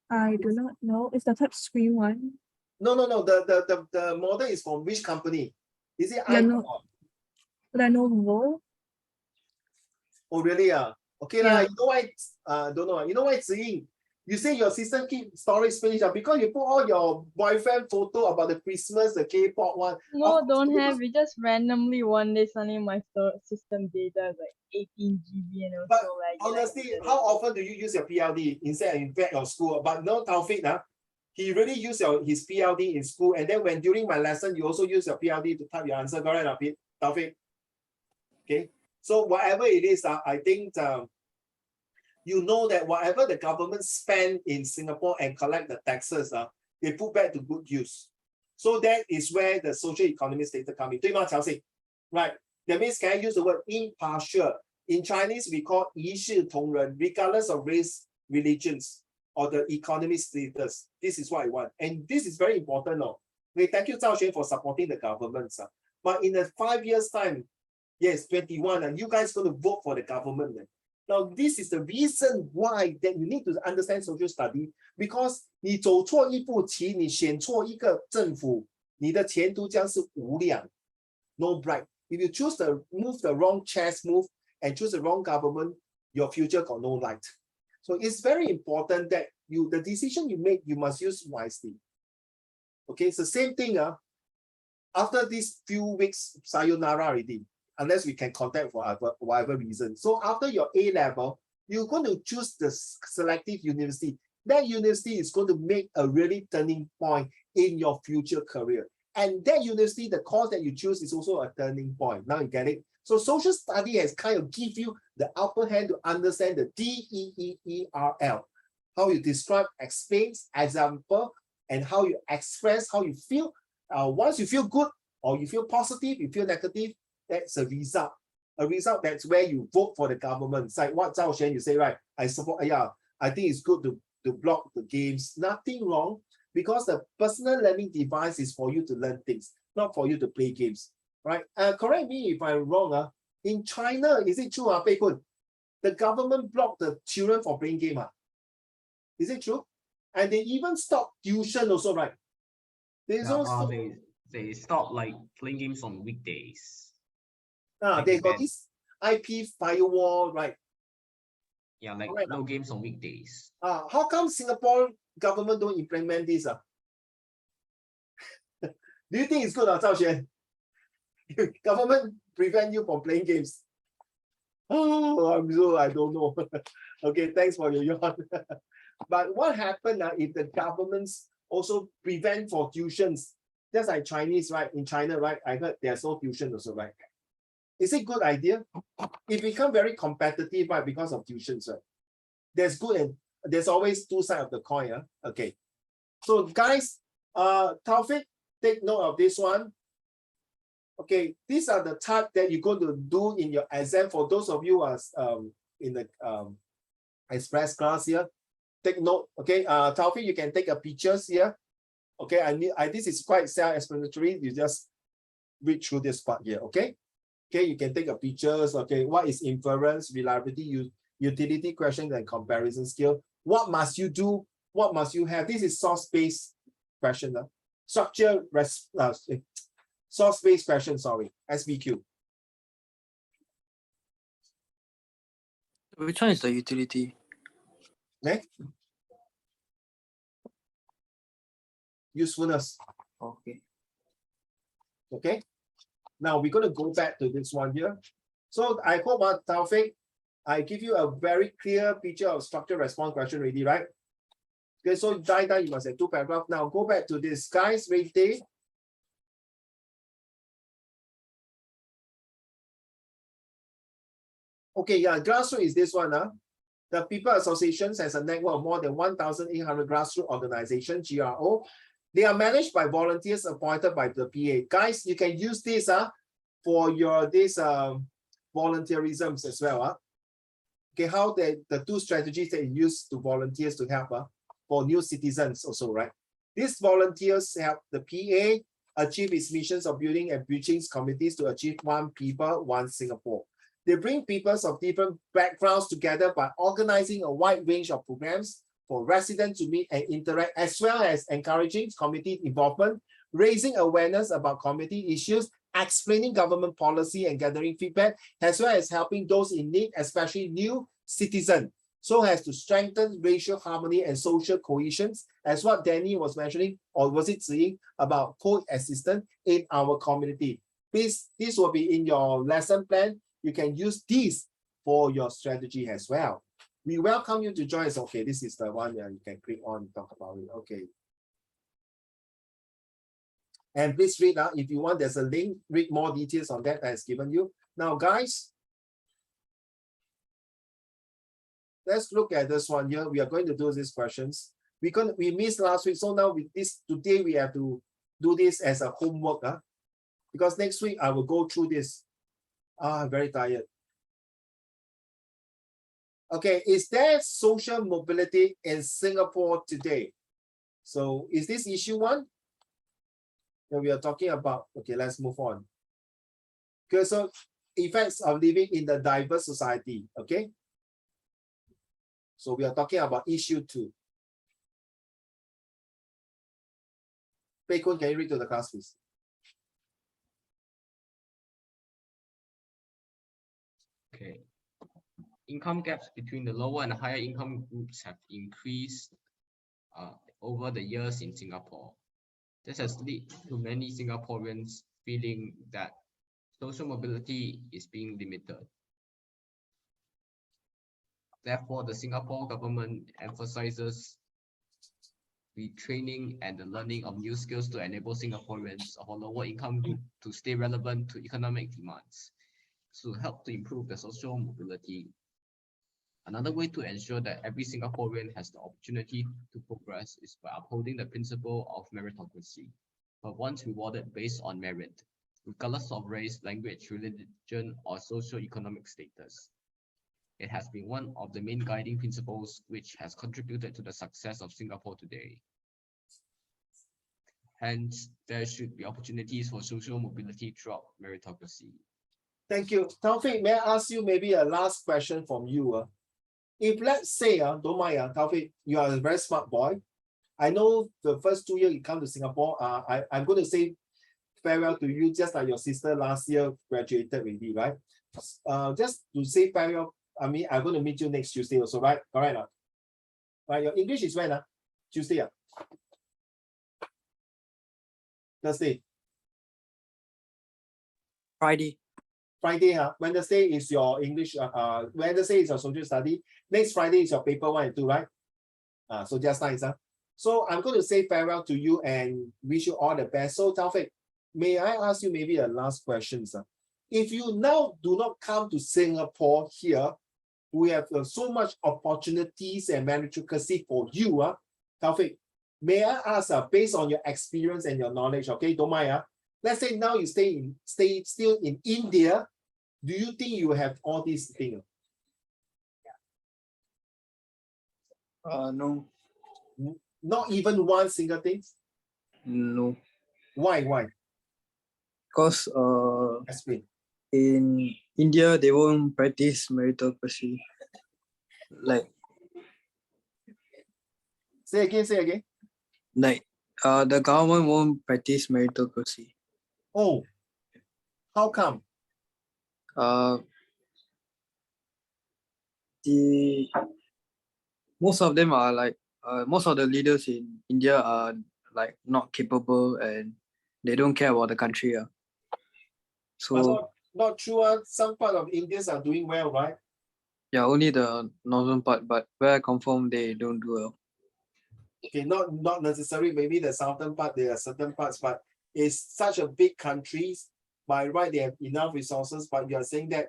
I do not know. It's the touch screen one. No. The model is from which company? Is it iPad? Lenovo. Oh really? Okay lah. Yeah. You know why? Don't know. You know why, Ziying? You say your system keep storage space because you put all your boyfriend photo about the Christmas, the K-pop one. No, Of course, don't have. because- We just randomly one day suddenly my system data is like 18 GB and But also like honestly, how often do you use your PLD instead in fact of school? But no, Taufik, he really use his PLD in school, and then when during my lesson, you also use your PLD to type your answer, correct, Taufik? Okay, so whatever it is, I think you know that whatever the government spend in Singapore and collect the taxes, they put back to good use. So that is where the social economic data come in. 对吗, Chelsea? Right. That means can I use the word impartial? In Chinese, we call 一视同仁, regardless of race, religions, or the economic status. This is what I want. And this is very important. Okay, thank you, Zhao Xuan, for supporting the government. But in a 5 years' time, yes, 21, and you guys going to vote for the government. Now, this is the reason why that you need to understand social study, because 你走错一步棋，你选错一个政府，你的前途将是无量 ，no bright. If you choose move the wrong chess move and choose the wrong government, your future got no light. So it's very important that the decision you make, you must use wisely. Okay, it's the same thing. After these few weeks, sayonara already. Unless we can contact for whatever reason. So after your A level, you're going to choose the selective university. That university is going to make a really turning point in your future career. And that university, the course that you choose is also a turning point. Now you get it? So social study has kind of give you the upper hand to understand the DEEERL. How you describe, explain, example, and how you express how you feel. Once you feel good or you feel positive, you feel negative, that's a result. A result that's where you vote for the government. It's like what Zhao Xuan, you say, right? I support, I think it's good to block the games. Nothing wrong, because the personal learning device is for you to learn things, not for you to play games, right? Correct me if I'm wrong. In China, is it true, Pei Kun? The government blocked the children for playing game. Is it true? And they even stopped tuition also, right? They stopped like playing games on weekdays. They got this IP firewall, right? Yeah, like Correct. no games on weekdays. How come Singapore government don't implement this? Do you think it's good, Zhao Xuan? Government prevent you from playing games. Oh, I don't know. Okay, thanks for your yawn. But what happened if the governments also prevent for tuitions? Just like Chinese, right? In China, right? I heard there's no tuition also, right? Is it a good idea? It become very competitive, right? Because of tuitions, right? There's good and there's always two sides of the coin. Okay. So guys, Taufik, take note of this one. Okay, these are the type that you're going to do in your exam. For those of you who are in the express class here, take note. Okay, Taufik, you can take a pictures here. Okay, this is quite self-explanatory. You just read through this part here. Okay. Okay, you can take a pictures. Okay, what is inference, reliability, utility questions, and comparison skill? What must you do? What must you have? This is source-based question. Source-based question, sorry, SBQ. Which one is the utility? Next. Usefulness. Okay. Okay. Now we're going to go back to this one here. So I hope, Taufik, I give you a very clear picture of structured response question already, right? Okay, so you must have 2 paragraphs. Now go back to this, guys, ready? Okay, yeah, grassroots is this one. The People Associations has a network of more than 1,800 grassroots organizations, GRO. They are managed by volunteers appointed by the PA. Guys, you can use this for your volunteerisms as well. Okay, how the 2 strategies that you use to volunteers to help for new citizens also, right? These volunteers help the PA achieve its missions of building and bridging communities to achieve one people, one Singapore. They bring peoples of different backgrounds together by organizing a wide range of programs for residents to meet and interact, as well as encouraging community involvement, raising awareness about community issues, explaining government policy and gathering feedback, as well as helping those in need, especially new citizens. so as to strengthen racial harmony and social cohesion, as what Danny was mentioning, or was it Ziying, about coexistence in our community. Please, this will be in your lesson plan. You can use this for your strategy as well. We welcome you to join us. Okay, this is the one that you can click on and talk about it. Okay. And please read out if you want, there's a link, read more details on that as given you. Now, guys, let's look at this one here. We are going to do these questions. We missed last week, so now with this today we have to do this as a homework, because next week I will go through this. I'm very tired. Okay, is there social mobility in Singapore today? So is this issue one that we are talking about? Okay, let's move on. Okay, so effects of living in the diverse society. Okay. So we are talking about issue 2. Pei Kun, can you read to the class, please? Okay. Income gaps between the lower and higher income groups have increased over the years in Singapore. This has led to many Singaporeans feeling that social mobility is being limited. Therefore, the Singapore government emphasizes retraining and the learning of new skills to enable Singaporeans of a lower income group to stay relevant to economic demands, to help to improve the social mobility. Another way to ensure that every Singaporean has the opportunity to progress is by upholding the principle of meritocracy, but once rewarded based on merit, regardless of race, language, religion, or socio-economic status. It has been one of the main guiding principles which has contributed to the success of Singapore today. Hence, there should be opportunities for social mobility throughout meritocracy. Thank you. Taufik, may I ask you maybe a last question from you? If let's say, don't mind, Taufik, you are a very smart boy. I know the first 2 years you come to Singapore, I'm going to say farewell to you, just like your sister last year graduated already, right? Just to say farewell, I mean, I'm going to meet you next Tuesday also, right? Correct. Right, your English is when? Tuesday? Thursday? Friday. Friday, Wednesday is your English, Wednesday is your social study. Next Friday is your paper 1 and 2, right? So just nice. So I'm going to say farewell to you and wish you all the best. So Taufik, may I ask you maybe a last question, sir? If you now do not come to Singapore here, we have so much opportunities and meritocracy for you, Taufik. May I ask, based on your experience and your knowledge, okay, don't mind, let's say now you stay still in India, do you think you have all these things? No. Not even one single thing? No. Why? Because Explain. in India they won't practice meritocracy. Like Say again. The government won't practice meritocracy. Oh, how come? Most of them are like most of the leaders in India are like not capable and they don't care about the country. So But not true. Some part of Indians are doing well, right? yeah, only the northern part, but where I come from, they don't do well. Okay, not necessarily. Maybe the southern part, there are certain parts, but it's such a big country. By right, they have enough resources, but you are saying that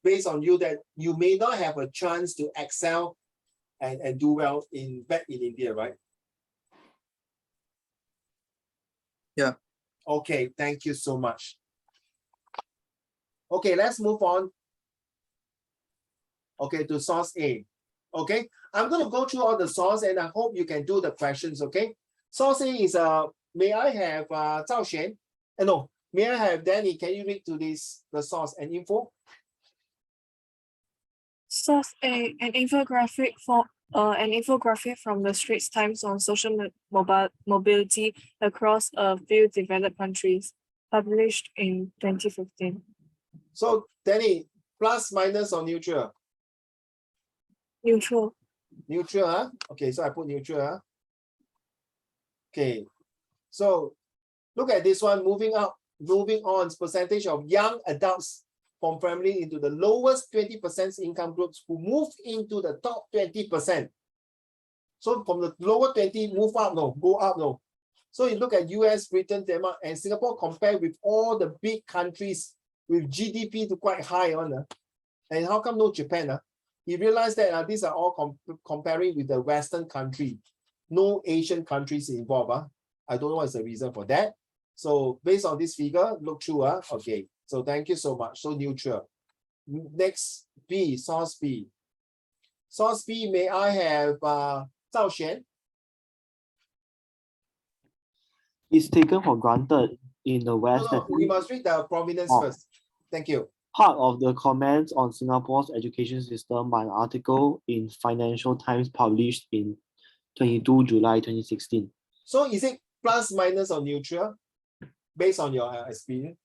based on you that you may not have a chance to excel and do well back in India, right? Yeah. Okay, thank you so much. Okay, let's move on. Okay, to source A. Okay, I'm going to go through all the source and I hope you can do the questions, okay? Source A is, may I have Zhao Xuan? No, may I have Danny? Can you read to this, the source and info? Source A, an infographic from the Straits Times on social mobility across a few developed countries, published in 2015. So, Danny, plus, minus, or neutral? Neutral. Neutral, huh? Okay, so I put neutral, huh? Okay, so look at this one, moving on, percentage of young adults from family into the lowest 20% income groups who move into the top 20%. So from the lower 20, move up, no, go up, no. So you look at US, Britain, Denmark, and Singapore compared with all the big countries with GDP to quite high on. And how come no Japan? You realize that these are all comparing with the Western country. No Asian countries involved. I don't know what's the reason for that. So based on this figure, look through. Okay, so thank you so much. So neutral. Next, B, source B. Source B, may I have Zhao Xuan? It's taken for granted in the West No, that you must read the prominence Oh. first. Thank you. part of the comments on Singapore's education system by an article in Financial Times published in 22 July 2016. So is it plus, minus, or neutral based on your experience?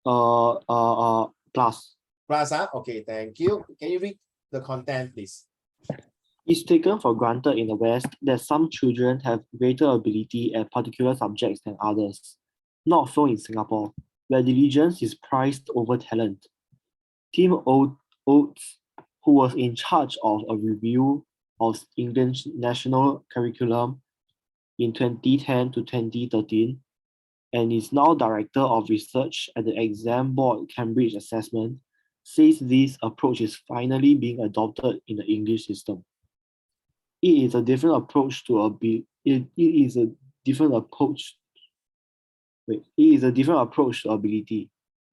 Plus. Plus, okay, thank you. Can you read the content, please? It's taken for granted in the West that some children have greater ability at particular subjects than others. Not so in Singapore, where diligence is prized over talent. Tim Oates, who was in charge of a review of England's national curriculum in 2010 to 2013, and is now director of research at the exam board Cambridge Assessment, says this approach is finally being adopted in the English system. It is a different approach to ability,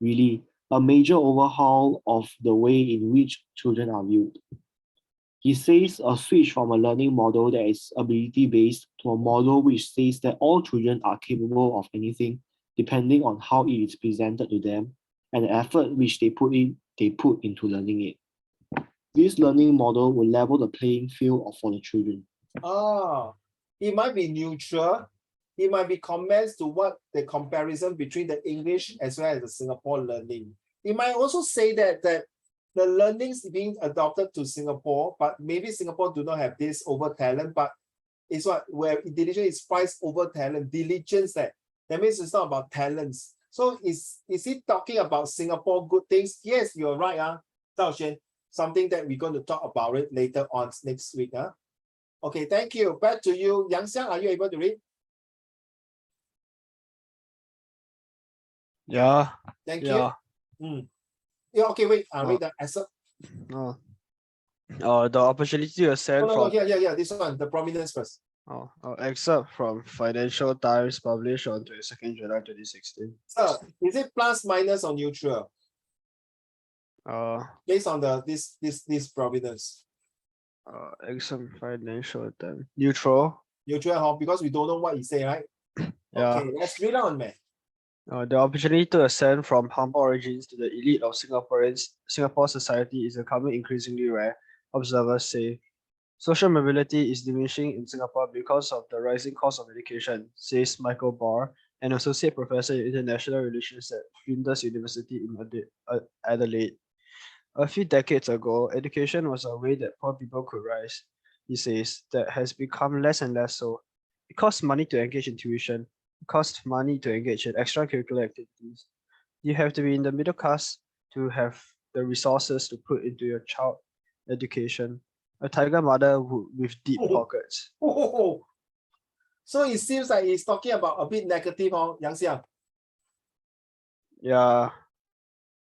really, a major overhaul of the way in which children are viewed. He says a switch from a learning model that is ability-based to a model which says that all children are capable of anything, depending on how it is presented to them and the effort which they put into learning it. This learning model will level the playing field for the children. It might be neutral. It might be comments to what the comparison between the English as well as the Singapore learning. It might also say that the learnings being adopted to Singapore, but maybe Singapore do not have this over talent, but it's where diligence is priced over talent. Diligence, that means it's not about talents. So is he talking about Singapore good things? Yes, you're right, Zhao Xuan. Something that we're going to talk about it later on next week. Okay, thank you. Back to you. Yang Xiang, are you able to read? Yeah. Thank Yeah. you. Yeah, okay, wait. Read the excerpt. The opportunity to ascend No, from here, this one, the prominence first. excerpt from Financial Times published on 22nd July 2016. So, is it plus, minus, or neutral based on this prominence? Excerpt Financial Times. Neutral. Neutral, because we don't know what you say, right? Yeah. Okay, let's read on, man. The opportunity to ascend from humble origins to the elite of Singapore society is becoming increasingly rare, observers say. Social mobility is diminishing in Singapore because of the rising cost of education, says Michael Barr, an associate professor in international relations at Flinders University in Adelaide. A few decades ago, education was a way that poor people could rise, he says. That has become less and less so. It costs money to engage in tuition. It costs money to engage in extracurricular activities. You have to be in the middle class to have the resources to put into your child education. A tiger mother with deep pockets. So it seems like he's talking about a bit negative, Yang Xiang. Yeah.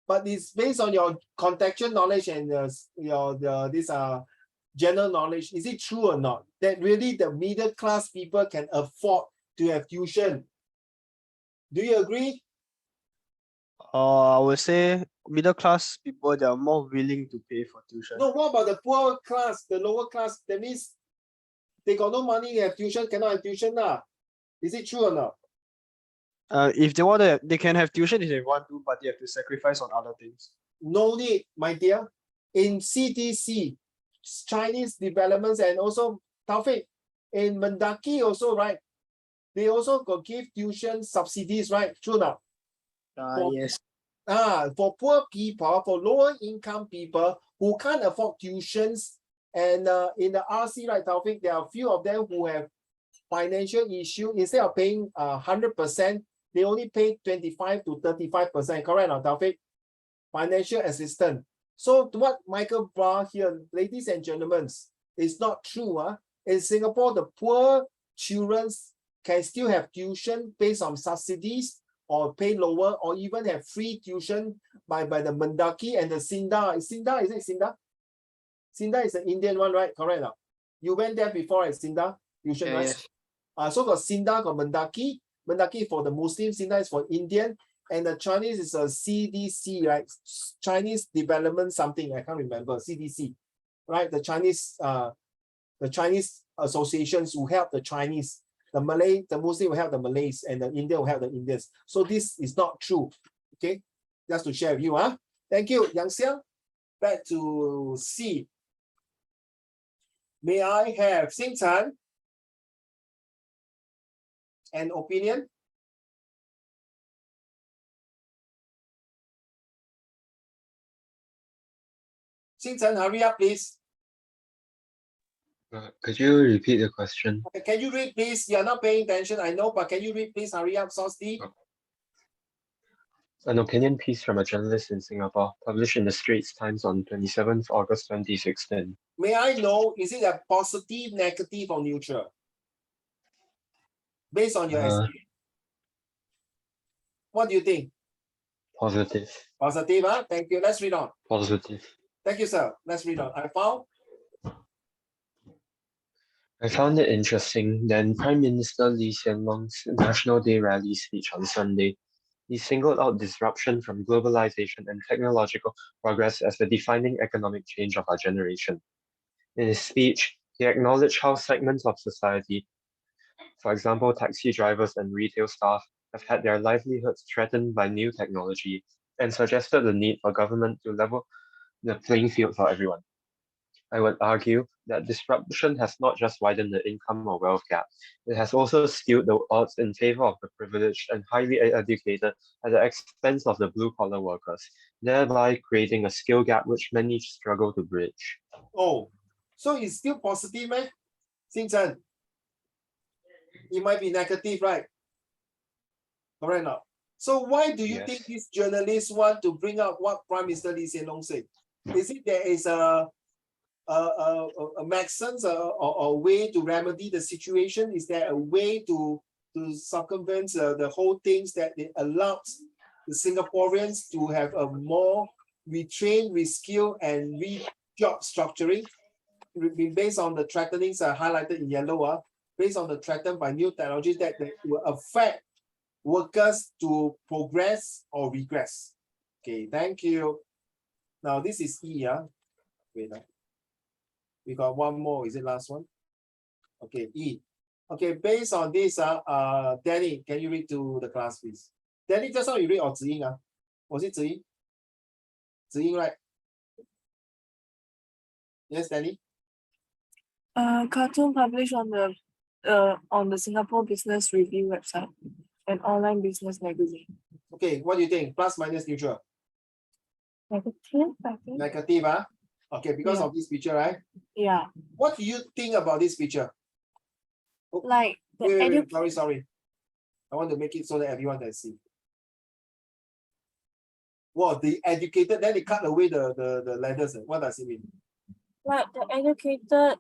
But it's based on your contextual knowledge and this general knowledge. Is it true or not that really the middle class people can afford to have tuition? Do you agree? I would say middle class people, they are more willing to pay for tuition. No, what about the poor class, the lower class? That means they got no money to have tuition, cannot have tuition now. Is it true or not? If they want to, they can have tuition if they want to, but they have to sacrifice on other things. No need, my dear. In CDC, Chinese developments, and also Taufik, in Mendaki also, right? They also got give tuition subsidies, right? True now. Yes. For poor people, for lower income people who can't afford tuitions. And in the RC, right, Taufik, there are a few of them who have financial issue. Instead of paying 100%, they only pay 25 to 35%. Correct, now, Taufik? Financial assistance. So what Michael brought here, ladies and gentlemen, is not true. In Singapore, the poor children can still have tuition based on subsidies or pay lower, or even have free tuition by the Mendaki and the Sinda. Sinda, is it Sinda? Sinda is the Indian one, right? Correct. Now. You went there before at Sinda tuition, right? Yes. So got Sinda, got Mendaki. Mendaki for the Muslim, Sinda is for Indian, and the Chinese is a CDC, right? Chinese Development something, I can't remember, CDC, right? The Chinese associations who help the Chinese, the Muslim will help the Malays, and the Indian will help the Indians. So this is not true, okay? Just to share with you, Thank you, Yang Xiang. Back to C. May I have Xing Chan? An opinion? Xing Chan, hurry up, please. Could you repeat the question? Okay, can you read, please? You're not paying attention, I know, but can you read, please? Hurry up, Source D. An opinion piece from a journalist in Singapore, published in the Straits Times on 27th August 2016. May I know, is it a positive, negative, or neutral? Based on your essay. What do you think? Positive. Positive, Thank you. Let's read on. Positive. Thank you, sir. Let's read on. I found it interesting that in Prime Minister Lee Hsien Loong's National Day rally speech on Sunday, he singled out disruption from globalization and technological progress as the defining economic change of our generation. In his speech, he acknowledged how segments of society, for example, taxi drivers and retail staff, have had their livelihoods threatened by new technology, and suggested the need for government to level the playing field for everyone. I would argue that disruption has not just widened the income or wealth gap, it has also skewed the odds in favor of the privileged and highly educated at the expense of the blue-collar workers, thereby creating a skill gap which many struggle to bridge. Oh, so it's still positive, man? Xing Chen, it might be negative, right? Correct now. So why do you think these journalists want to bring up what Prime Minister Lee Hsien Loong said? Is it there is a maxim or a way to remedy the situation? Is there a way to circumvent the whole things that it allows the Singaporeans to have a more retrain, reskill, and re-job structuring based on the threatenings highlighted in yellow, based on the threat by new technologies that will affect workers to progress or regress? Okay, thank you. Now this is E. Wait. We got one more. Is it last one? Okay, E. Okay, based on this, Danny, can you read to the class, please? Danny, just now you read or Ziying? Was it Ziying? Ziying, right? Yes, Danny. Cartoon published on the Singapore Business Review website, an online business magazine. Okay, what do you think? Plus, minus, neutral? Negative, I think. Negative, Okay, because of this picture, right? Yeah. What do you think about this picture? Like Wait, sorry. I want to make it so that everyone can see. Well, the educated, then they cut away the letters. What does it mean? Like the educated,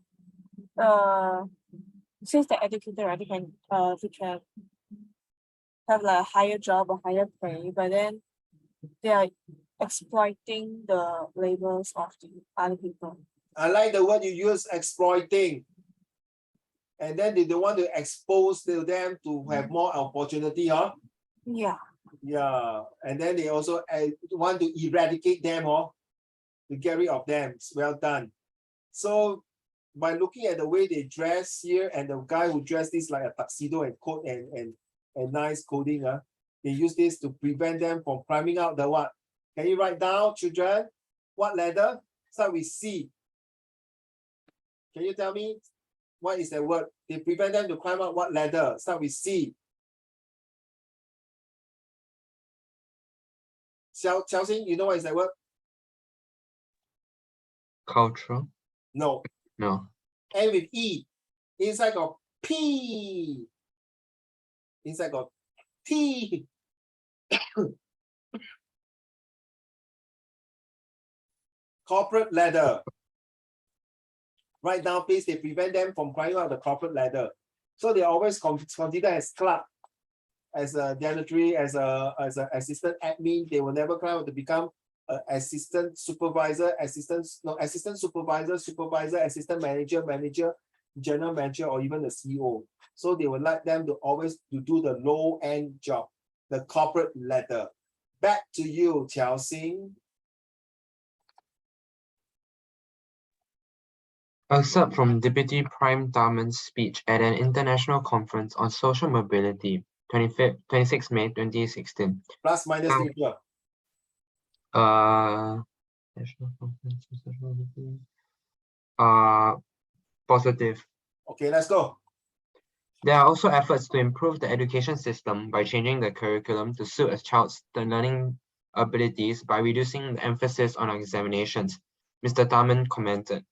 since they're educated, right, they can have like a higher job or higher pay, but then they are exploiting the labors of the other people. I like the word you use, exploiting. And then they don't want to expose them to have more opportunity, huh? Yeah. Yeah. And then they also want to eradicate them, to get rid of them. Well done. So by looking at the way they dress here, and the guy who dressed this like a tuxedo and coat and nice clothing, they use this to prevent them from climbing out the what? Can you write down, children? What ladder? Start with C. Can you tell me what is the word? They prevent them to climb up what ladder? Start with C. Xiao Xing, you know what is that word? Cultural? No. No. End with E. Inside got P. Inside got T. Corporate ladder. Right now, please, they prevent them from climbing out the corporate ladder. So they always considered as clerk, as a janitor, as a assistant admin. They will never climb to become assistant supervisor, assistant supervisor, assistant manager, general manager, or even the CEO. So they would like them to always to do the low end job, the corporate ladder. Back to you, Chelsea. Excerpt from Deputy Prime Darman's speech at an international conference on social mobility, 26 May 2016. Plus minus neutral. National conference on social mobility. Positive. Okay, let's go. There are also efforts to improve the education system by changing the curriculum to suit a child's learning abilities by reducing the emphasis on examinations, Mr. Darman commented.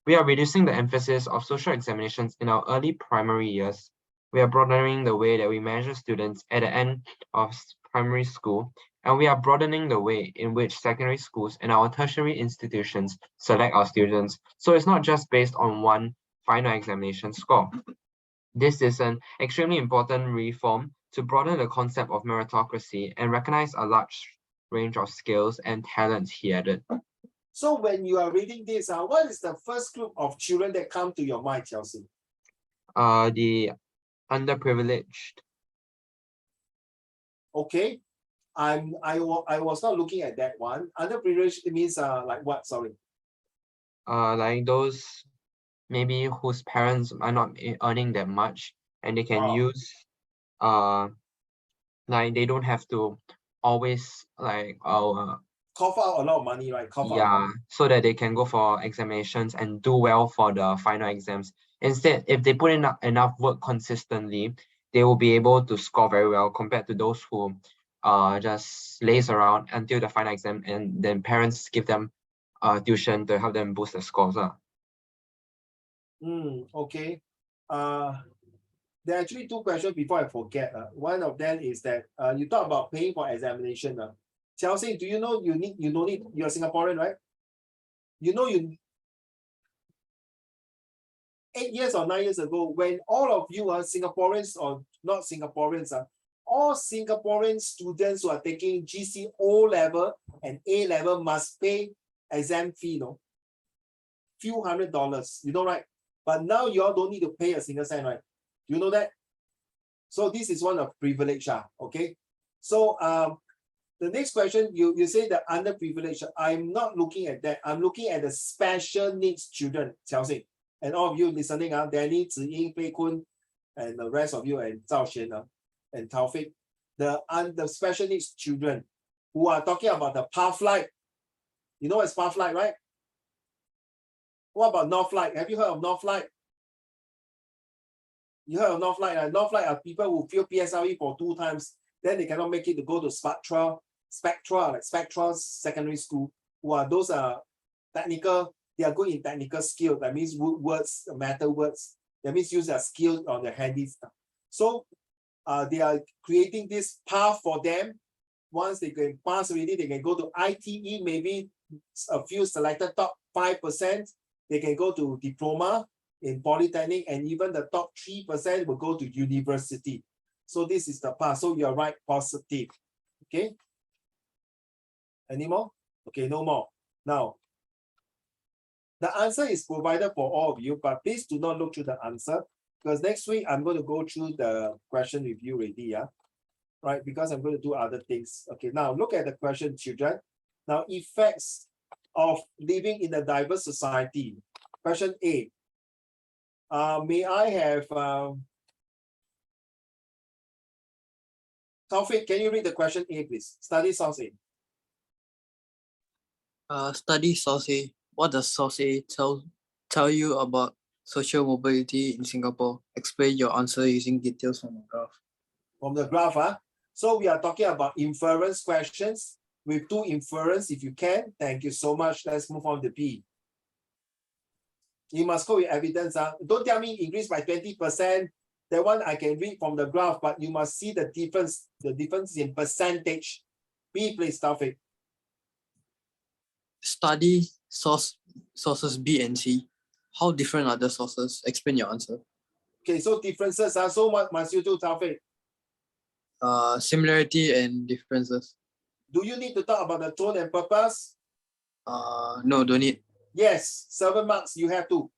We are reducing the emphasis of social examinations in our early primary years. We are broadening the way that we measure students at the end of primary school, and we are broadening the way in which secondary schools and our tertiary institutions select our students. So it's not just based on one final examination score. This is an extremely important reform to broaden the concept of meritocracy and recognize a large range of skills and talents, he added. So when you are reading this, what is the first group of children that come to your mind, Chelsea? The underprivileged. Okay, I was not looking at that one. Underprivileged means like what? Sorry. Like those maybe whose parents are not earning that much, and they can use like they don't have to always like cough out a lot of money, right? So that they can go for examinations and do well for the final exams. Instead, if they put in enough work consistently, they will be able to score very well compared to those who just laze around until the final exam, and then parents give them tuition to help them boost the scores. Okay. There are actually two questions before I forget. One of them is that you talk about paying for examination. Chelsea, do you know you don't need, you're Singaporean, right? You know 8 years or 9 years ago, when all of you are Singaporeans or not Singaporeans, all Singaporean students who are taking GC O-level and A-level must pay exam fee, few $100s, you know, right? But now you all don't need to pay a single cent, right? You know that? So this is one of privilege, okay? So the next question, you say the underprivileged. I'm not looking at that. I'm looking at the special needs children, Chelsea. And all of you listening, Danny, Ziying, Fei Kun, and the rest of you, and Zhao Xuan, and Taufik, the special needs children who are talking about the Pathlight. You know what's Pathlight, right? What about Northlight? Have you heard of Northlight? You heard of Northlight? Northlight are people who fail PSLE for 2 times, then they cannot make it to go to Spectra secondary school, who are those technical, they are good in technical skill. That means words, metal words. That means use their skill on their handy stuff. So they are creating this path for them. Once they can pass already, they can go to ITE, maybe a few selected top 5%. They can go to diploma in polytechnic, and even the top 3% will go to university. So this is the path. So you're right, positive. Okay. Any more? Okay, no more. Now, the answer is provided for all of you, but please do not look through the answer, because next week I'm going to go through the question with you already, right? Because I'm going to do other things. Okay, now look at the question, children. Now, effects of living in a diverse society. Question A. May I have Taufik, can you read the question A, please? Study source A. Study source A. What does source A tell you about social mobility in Singapore? Explain your answer using details from the graph. From the graph, So we are talking about inference questions with 2 inference, if you can. Thank you so much. Let's move on to B. You must go with evidence. Don't tell me increase by 20%. That one I can read from the graph, but you must see the difference in percentage. B, please, Taufik. Study sources B and C. How different are the sources? Explain your answer. Okay, so differences. So what must you do, Taufik? Similarity and differences. Do you need to talk about the tone and purpose? No, don't need. Yes, 7 marks, you have to.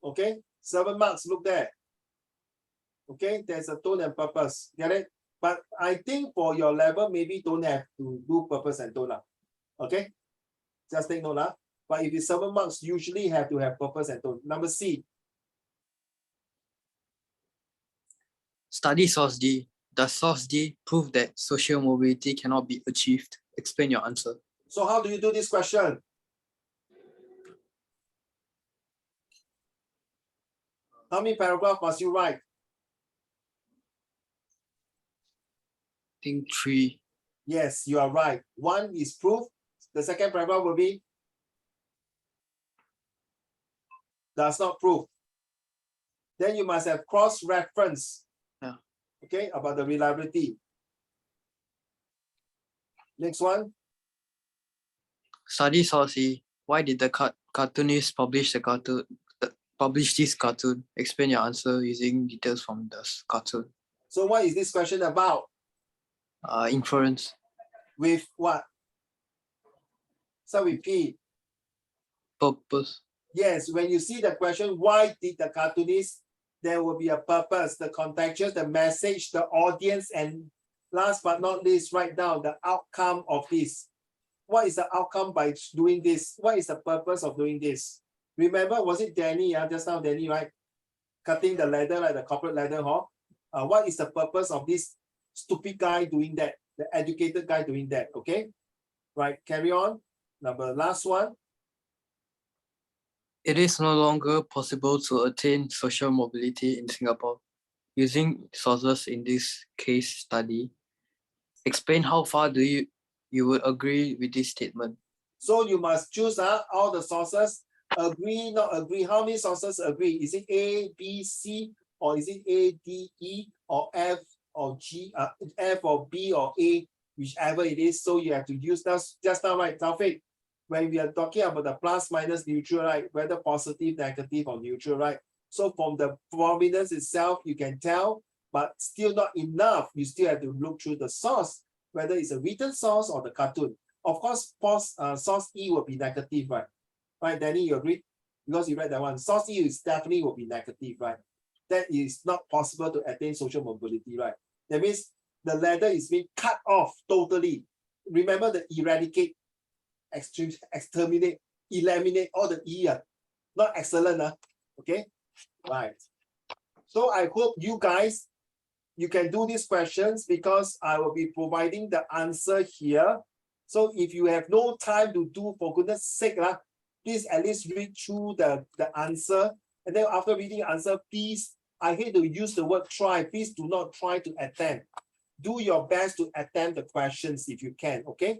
Okay, 7 marks, look there. Okay, there's a tone and purpose. Get it? But I think for your level, maybe don't have to do purpose and tone. Okay, just take note. But if it's 7 marks, usually have to have purpose and tone. Number C. Study source D. Does source D prove that social mobility cannot be achieved? Explain your answer. So how do you do this question? How many paragraphs must you write? I think 3. Yes, you are right. 1 is proof. The second paragraph will be does not prove. Then you must have cross-reference. Yeah. Okay, about the reliability. Next one. Study source E. Why did the cartoonist publish this cartoon? Explain your answer using details from the cartoon. So what is this question about? Inference. With what? So with P. Purpose. Yes, when you see the question, why did the cartoonist, there will be a purpose, the contextual, the message, the audience, and last but not least, write down the outcome of this. What is the outcome by doing this? What is the purpose of doing this? Remember, was it Danny? Just now, Danny, right? Cutting the ladder, like the corporate ladder, huh? What is the purpose of this stupid guy doing that? The educated guy doing that, okay? Right, carry on. Last one. It is no longer possible to attain social mobility in Singapore. Using sources in this case study, explain how far do you would agree with this statement. So you must choose all the sources. Agree, not agree. How many sources agree? Is it A, B, C, or is it A, D, E, or F, or G, F, or B, or A, whichever it is? So you have to use that. Just now, right, Taufik? When we are talking about the plus, minus, neutral, right? Whether positive, negative, or neutral, right? So from the prominence itself, you can tell, but still not enough. You still have to look through the source, whether it's a written source or the cartoon. Of course, source E will be negative, right? Right, Danny, you agree? Because you read that one. Source E is definitely will be negative, right? That is not possible to attain social mobility, right? That means the ladder is being cut off totally. Remember the eradicate, exterminate, eliminate, all the E, not excellent, okay? Right. So I hope you guys, you can do these questions because I will be providing the answer here. So if you have no time to do, for goodness sake, please at least read through the answer. And then after reading the answer, please, I hate to use the word try. Please do not try to attempt. Do your best to attempt the questions if you can, okay?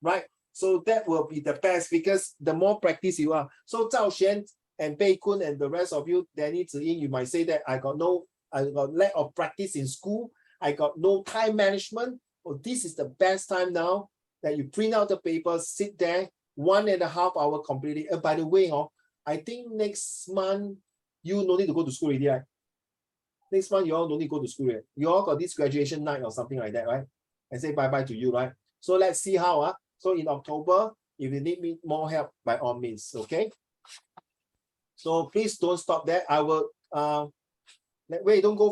Right? So that will be the best because the more practice you are. So Zhao Xuan and Bei Kun and the rest of you, Danny Ziying, you might say that I got lack of practice in school. I got no time management. Oh, this is the best time now that you print out the paper, sit there, 1.5 hours completely. By the way, I think next month, you no need to go to school already, right? Next month, you all don't need to go to school yet. You all got this graduation night or something like that, right? And say bye-bye to you, right? So let's see how. So in October, if you need me more help, by all means, okay? So please don't stop there. I will, wait, don't go